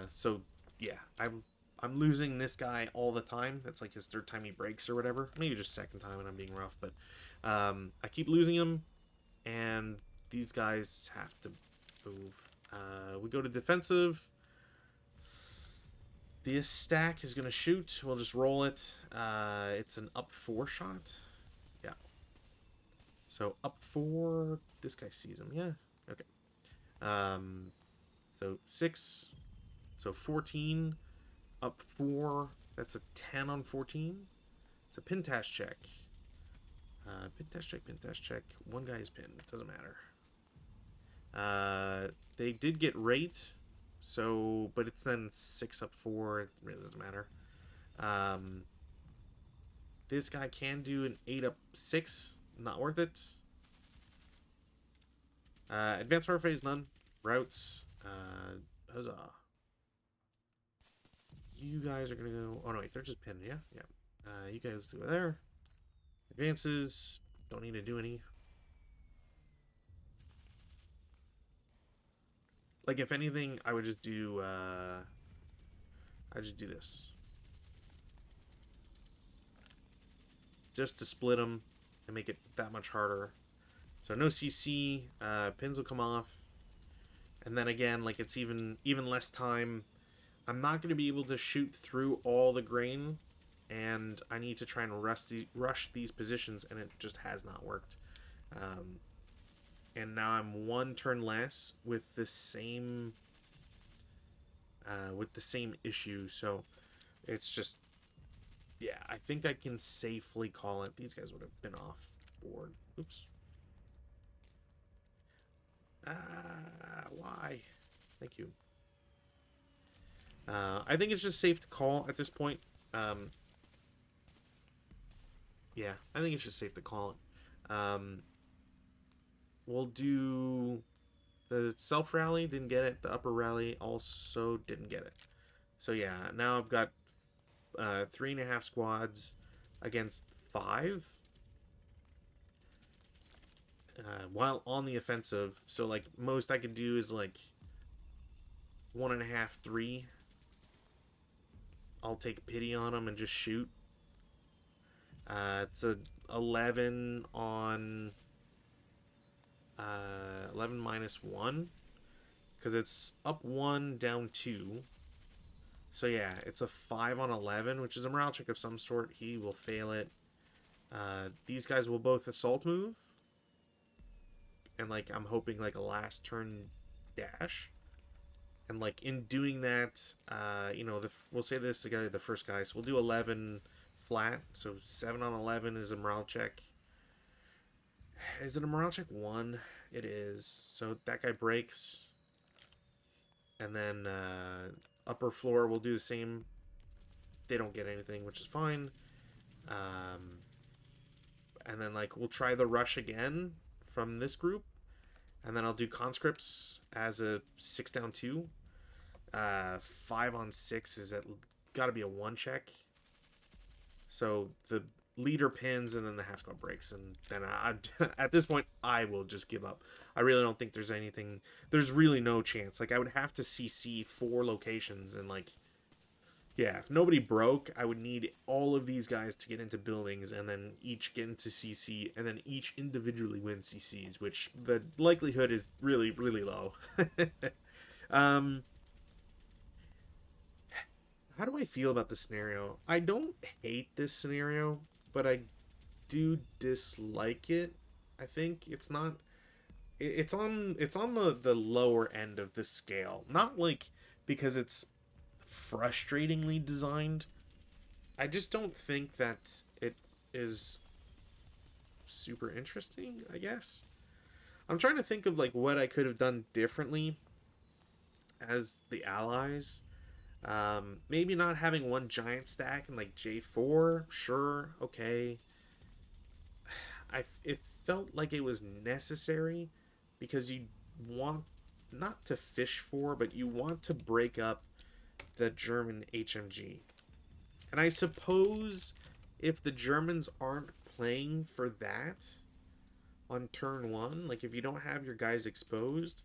So, yeah. I'm losing this guy all the time. That's like his 3rd time he breaks or whatever. Maybe just 2nd time and I'm being rough. But I keep losing him. And these guys have to move. We go to defensive. This stack is going to shoot. We'll just roll it. It's an up 4 shot. Yeah. So up 4. This guy sees him. Yeah. Okay. So 6. So 14. Up 4. That's a 10 on 14. It's a pintash check. Pintash check. One guy is pinned. Doesn't matter. They did get rate. So, but it's then 6 up 4. It really doesn't matter. This guy can do an 8 up 6. Not worth it. Advanced fire phase, none. Routes. Huzzah. You guys are going to go... Oh, no, wait. They're just pinned, yeah? Yeah. You guys go there. Advances. Don't need to do any. Like, if anything, I would just do... I just do this. Just to split them and make it that much harder. So no CC. Pins will come off. And then again, like, it's even less time. I'm not going to be able to shoot through all the grain. And I need to try and rush these positions, and it just has not worked. And now I'm 1 turn less with the same issue. So it's just, yeah, I think I can safely call it. These guys would have been off board. Oops. Why? Thank you. I think it's just safe to call at this point. Yeah, I think it's just safe to call it. We'll do the self rally, didn't get it. The upper rally also didn't get it. So yeah, now I've got 3.5 squads against 5. While on the offensive. So like most I could do is like 1.5, 3. I'll take pity on them and just shoot. It's a 11 on 11 minus 1 because it's up 1 down 2. So yeah, it's a 5 on 11, which is a morale check of some sort. He will fail it. These guys will both assault move, and like I'm hoping like a last turn dash. And like in doing that, you know, we'll say this again, the first guy. So we'll do 11 flat. So 7 on 11 is a morale check. Is it a morale check 1? It is. So that guy breaks. And then upper floor will do the same. They don't get anything, which is fine. And then like we'll try the rush again from this group. And then I'll do conscripts as a 6 down 2. 5 on 6 is got to be a 1 check. So the leader pins and then the half squad breaks. And then at this point, I will just give up. I really don't think there's anything. There's really no chance. Like I would have to CC 4 locations. And like, yeah, if nobody broke, I would need all of these guys to get into buildings and then each get into CC and then each individually win CCs, which the likelihood is really, really low. How do I feel about this scenario? I don't hate this scenario, but I do dislike it. I think it's not... It's on the lower end of the scale. Not like because it's frustratingly designed. I just don't think that it is super interesting, I guess. I'm trying to think of like what I could have done differently as the allies. Maybe not having one giant stack and like J4, sure, okay. It felt like it was necessary because you want not to fish for, but you want to break up the German HMG. And I suppose if the Germans aren't playing for that on turn 1, like if you don't have your guys exposed,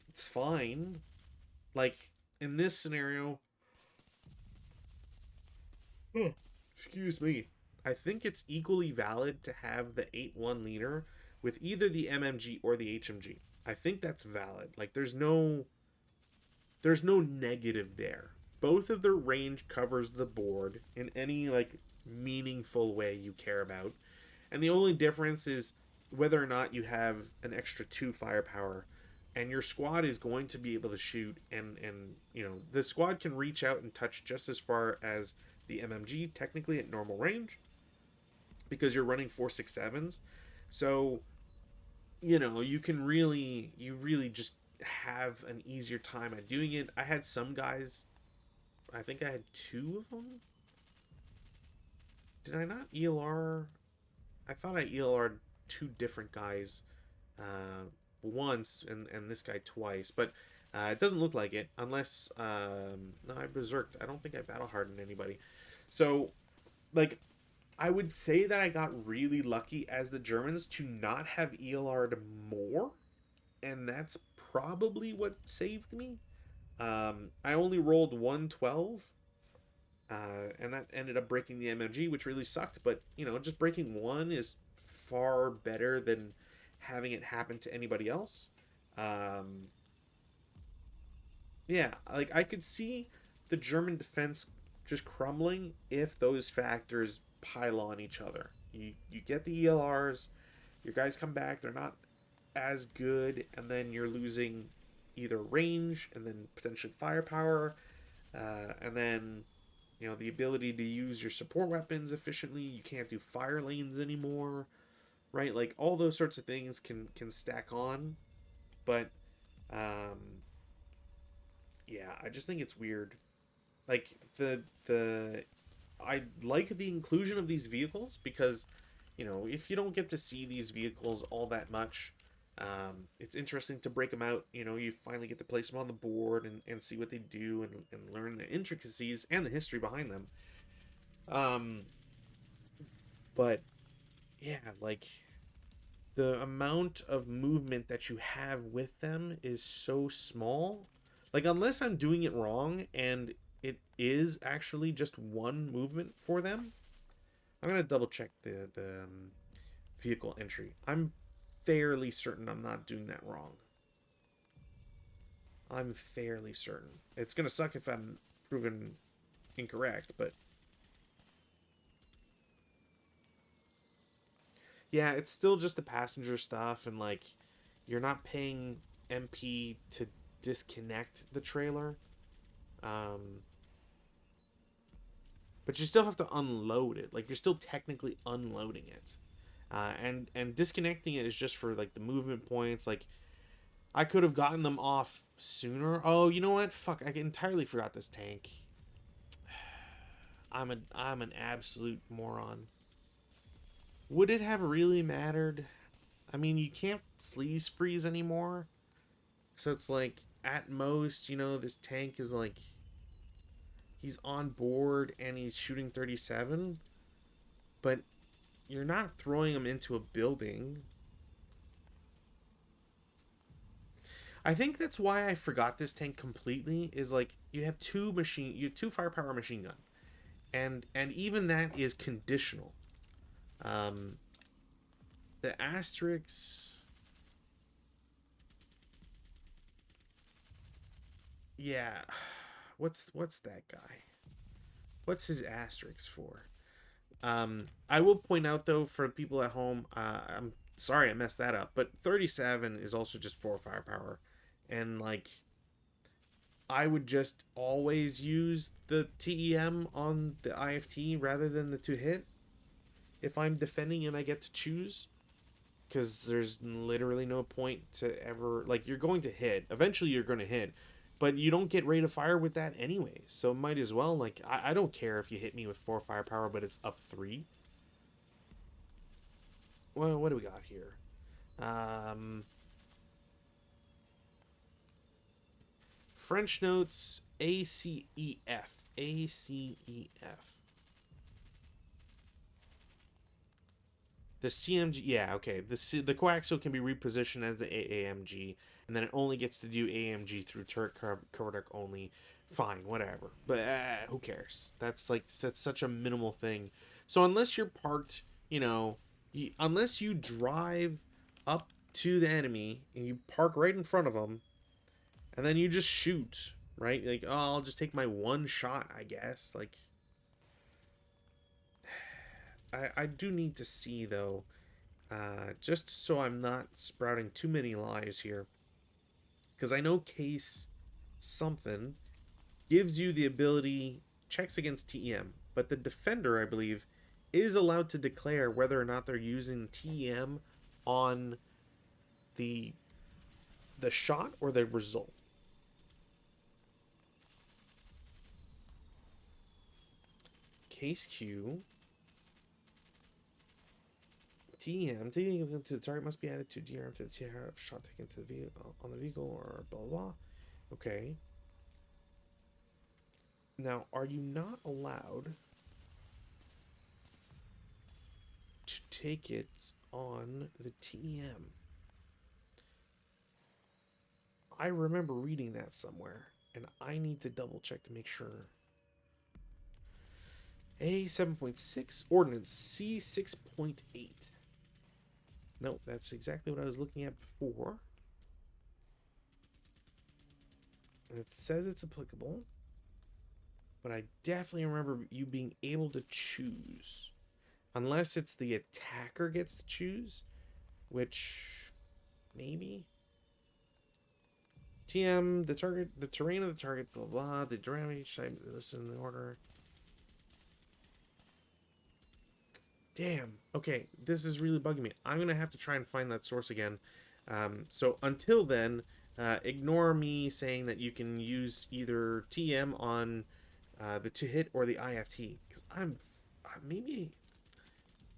it's fine. Like in this scenario, excuse me, I think it's equally valid to have the 8-1 leader with either the MMG or the HMG. I think that's valid. Like there's no negative there. both of their range covers the board in any like meaningful way you care about. And the only difference is whether or not you have an extra 2 firepower, and your squad is going to be able to shoot, and you know, the squad can reach out and touch just as far as the MMG technically at normal range because you're running 4.67s. So, you know, you really just have an easier time at doing it. I had some guys, I think I had 2 of them. Did I not ELR? I thought I ELR'd 2 different guys once, and this guy twice, but it doesn't look like it unless no, I berserked. I don't think I battle hardened anybody. So, like, I would say that I got really lucky as the Germans to not have ELR'd more, and that's probably what saved me. I only rolled 112, and that ended up breaking the MMG, which really sucked. But, you know, just breaking one is far better than having it happen to anybody else. Yeah, like, I could see the German defense just crumbling if those factors pile on each other. You get the ELRs, your guys come back, they're not as good, and then you're losing either range and then potentially firepower, and then, you know, the ability to use your support weapons efficiently. You can't do fire lanes anymore, right? Like, all those sorts of things can stack on, but yeah, I just think it's weird. Like, I like the inclusion of these vehicles because, you know, if you don't get to see these vehicles all that much, it's interesting to break them out. You know, you finally get to place them on the board and see what they do, and learn the intricacies and the history behind them. But yeah, like, the amount of movement that you have with them is so small. Like, unless I'm doing it wrong and it is actually just one movement for them, I'm gonna double check the vehicle entry. I'm fairly certain I'm not doing that wrong. I'm fairly certain. It's gonna suck if I'm proven incorrect, but yeah, it's still just the passenger stuff, and like, you're not paying MP to disconnect the trailer. But you still have to unload it. Like, you're still technically unloading it. And disconnecting it is just for like the movement points. Like, I could have gotten them off sooner. Oh, you know what? Fuck, I entirely forgot this tank. I'm an absolute moron. Would it have really mattered? I mean, you can't sleaze freeze anymore. So it's like, at most, you know, this tank is like, he's on board and he's shooting 37, but you're not throwing him into a building. I think that's why I forgot this tank completely, is like, you have two firepower machine gun, and even that is conditional. The asterisks, yeah. What's that guy? What's his asterisk for? I will point out, though, for people at home, I'm sorry I messed that up, but 37 is also just 4 firepower, and like, I would just always use the TEM on the IFT rather than the 2-hit if I'm defending and I get to choose, because there's literally no point to ever, like, you're going to hit. Eventually you're going to hit, but you don't get rate of fire with that anyway, so might as well, like, I don't care if you hit me with 4 firepower, but it's up 3. Well, what do we got here? French notes, ACEF. ACEF. The CMG, yeah, okay. The coaxial can be repositioned as the AAMG, and then it only gets to do AMG through turret cover deck only. Fine, whatever. But who cares? That's such a minimal thing. So unless you're parked, you know, unless you drive up to the enemy and you park right in front of them, and then you just shoot, right? Like, oh, I'll just take my one shot, I guess. Like, I do need to see, though, just so I'm not sprouting too many lies here. Because I know case something gives you the ability, checks against TEM, but the defender, I believe, is allowed to declare whether or not they're using TEM on the shot or the result. Case Q. TEM taken to the target must be added to DRM to the TR of shot taken to the vehicle on the vehicle or blah blah. Okay. Now, are you not allowed to take it on the TEM? I remember reading that somewhere, and I need to double check to make sure. A7.6, Ordnance C6.8. No, that's exactly what I was looking at before. And it says it's applicable, but I definitely remember you being able to choose. Unless it's the attacker gets to choose, which maybe. TM, the target, the terrain of the target, blah blah, the damage type, listen in the order. Damn. Okay, this is really bugging me. I'm gonna have to try and find that source again. So until then, ignore me saying that you can use either TM on the to hit or the IFT, because I'm maybe,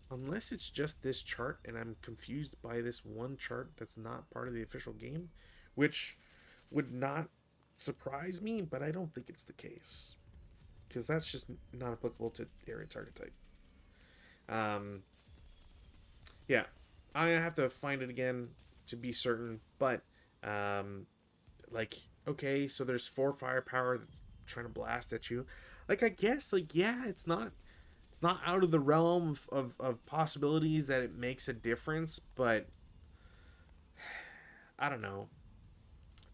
unless it's just this chart and I'm confused by this one chart that's not part of the official game, which would not surprise me, but I don't think it's the case, because that's just not applicable to area target type. Yeah, I have to find it again to be certain, but like, okay, so there's 4 firepower that's trying to blast at you. Like, I guess, like, yeah, it's not out of the realm of possibilities that it makes a difference, but I don't know.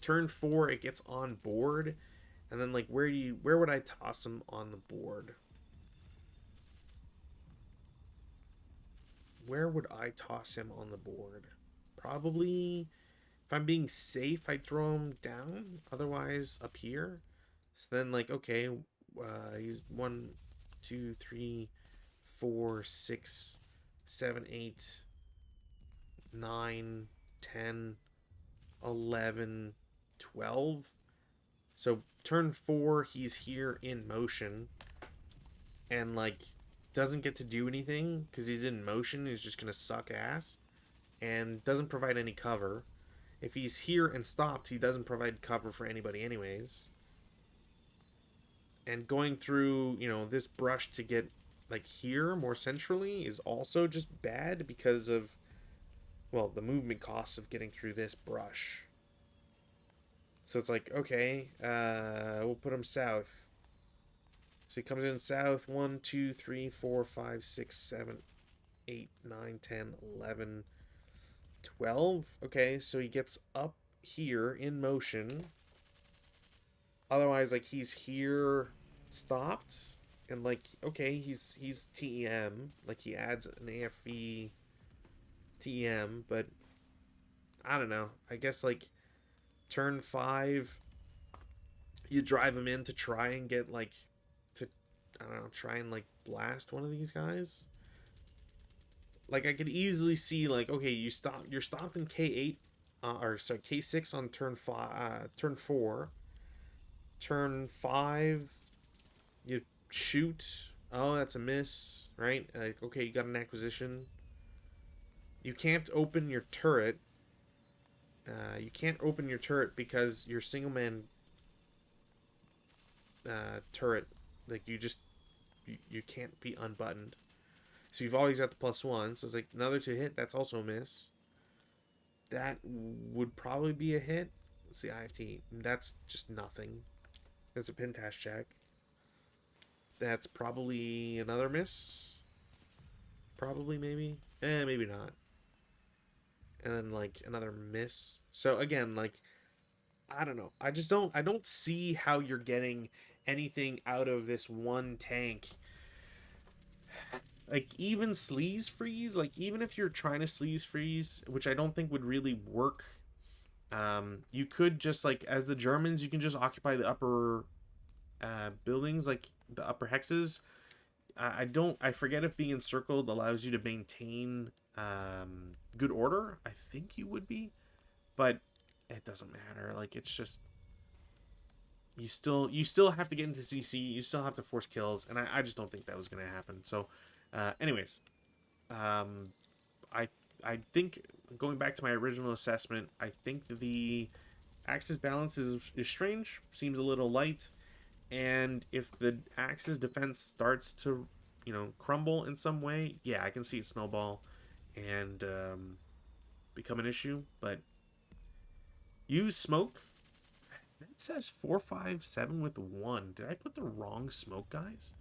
Turn 4, it gets on board, and then, like, where would I toss him on the board? Where would I toss him on the board? Probably, if I'm being safe, I'd throw him down. Otherwise, up here. So then, like, okay, he's 1, 2, 3, 4, 6, 7, 8, 9, 10, 11, 12. So turn 4, he's here in motion, and, like, doesn't get to do anything because he's in motion. He's just gonna suck ass and doesn't provide any cover. If he's here and stopped, he doesn't provide cover for anybody anyways. And going through, you know, this brush to get, like, here more centrally is also just bad because of, well, the movement costs of getting through this brush. So it's like, okay, we'll put him south. So he comes in south. 1, 2, 3, 4, 5, 6, 7, 8, 9, 10, 11, 12. Okay, so he gets up here in motion. Otherwise, like, he's here stopped. And, like, okay, he's TEM. Like, he adds an AFV TEM, but I don't know. I guess, like, turn 5, you drive him in to try and get, like, I don't know, try and, like, blast one of these guys. Like, I could easily see, like, okay, you're stopped in K8, or sorry, K6 on turn 4. Turn 5, you shoot. Oh, that's a miss, right? Like, okay, you got an acquisition. You can't open your turret. You can't open your turret because your single man turret, like, you can't be unbuttoned. So you've always got the +1. So it's like another to hit. That's also a miss. That would probably be a hit. Let's see, IFT. That's just nothing. That's a Pintash check. That's probably another miss. Probably, maybe. Maybe not. And then, like, another miss. So again, like, I don't know. I don't see how you're getting anything out of this one tank. Like even sleaze freeze, like even if you're trying to sleaze freeze, which I don't think would really work, you could just like as the Germans, you can just occupy the upper buildings, like the upper hexes. I forget if being encircled allows you to maintain good order. I think you would be, but it doesn't matter. Like it's just you still have to get into CC. You still have to force kills, and I just don't think that was gonna happen. So, anyways, um, I I think going back to my original assessment, I think the Axis balance is strange. Seems a little light, and if the Axis defense starts to crumble in some way, yeah, I can see it snowball and become an issue. But use smoke. That says 457 with 1. Did I put the wrong smoke, guys?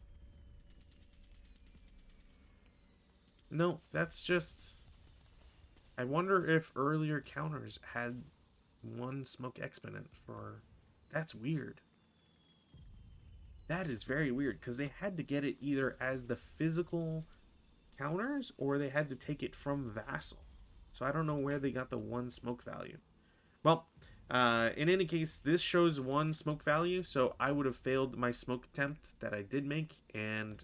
No, that's just... I wonder if earlier counters had 1 smoke exponent for... That's weird. That is very weird, because they had to get it either as the physical counters, or they had to take it from Vassal. So I don't know where they got the 1 smoke value. Well, in any case, this shows 1 smoke value, so I would have failed my smoke attempt that I did make, and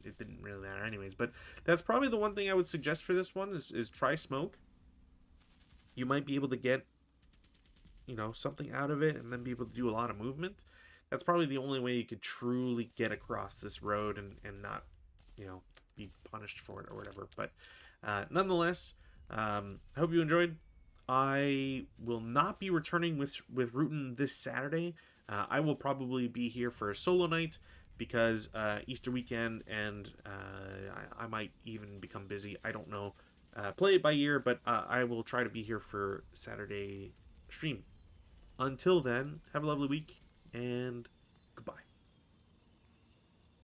it didn't really matter anyways. But that's probably the one thing I would suggest for this one is try smoke. You might be able to get, something out of it and then be able to do a lot of movement. That's probably the only way you could truly get across this road and not, be punished for it or whatever. But nonetheless, I hope you enjoyed. I will not be returning with Rutan this Saturday. I will probably be here for a solo night because Easter weekend, and I might even become busy. I don't know. Play it by ear, but I will try to be here for Saturday stream. Until then, have a lovely week, and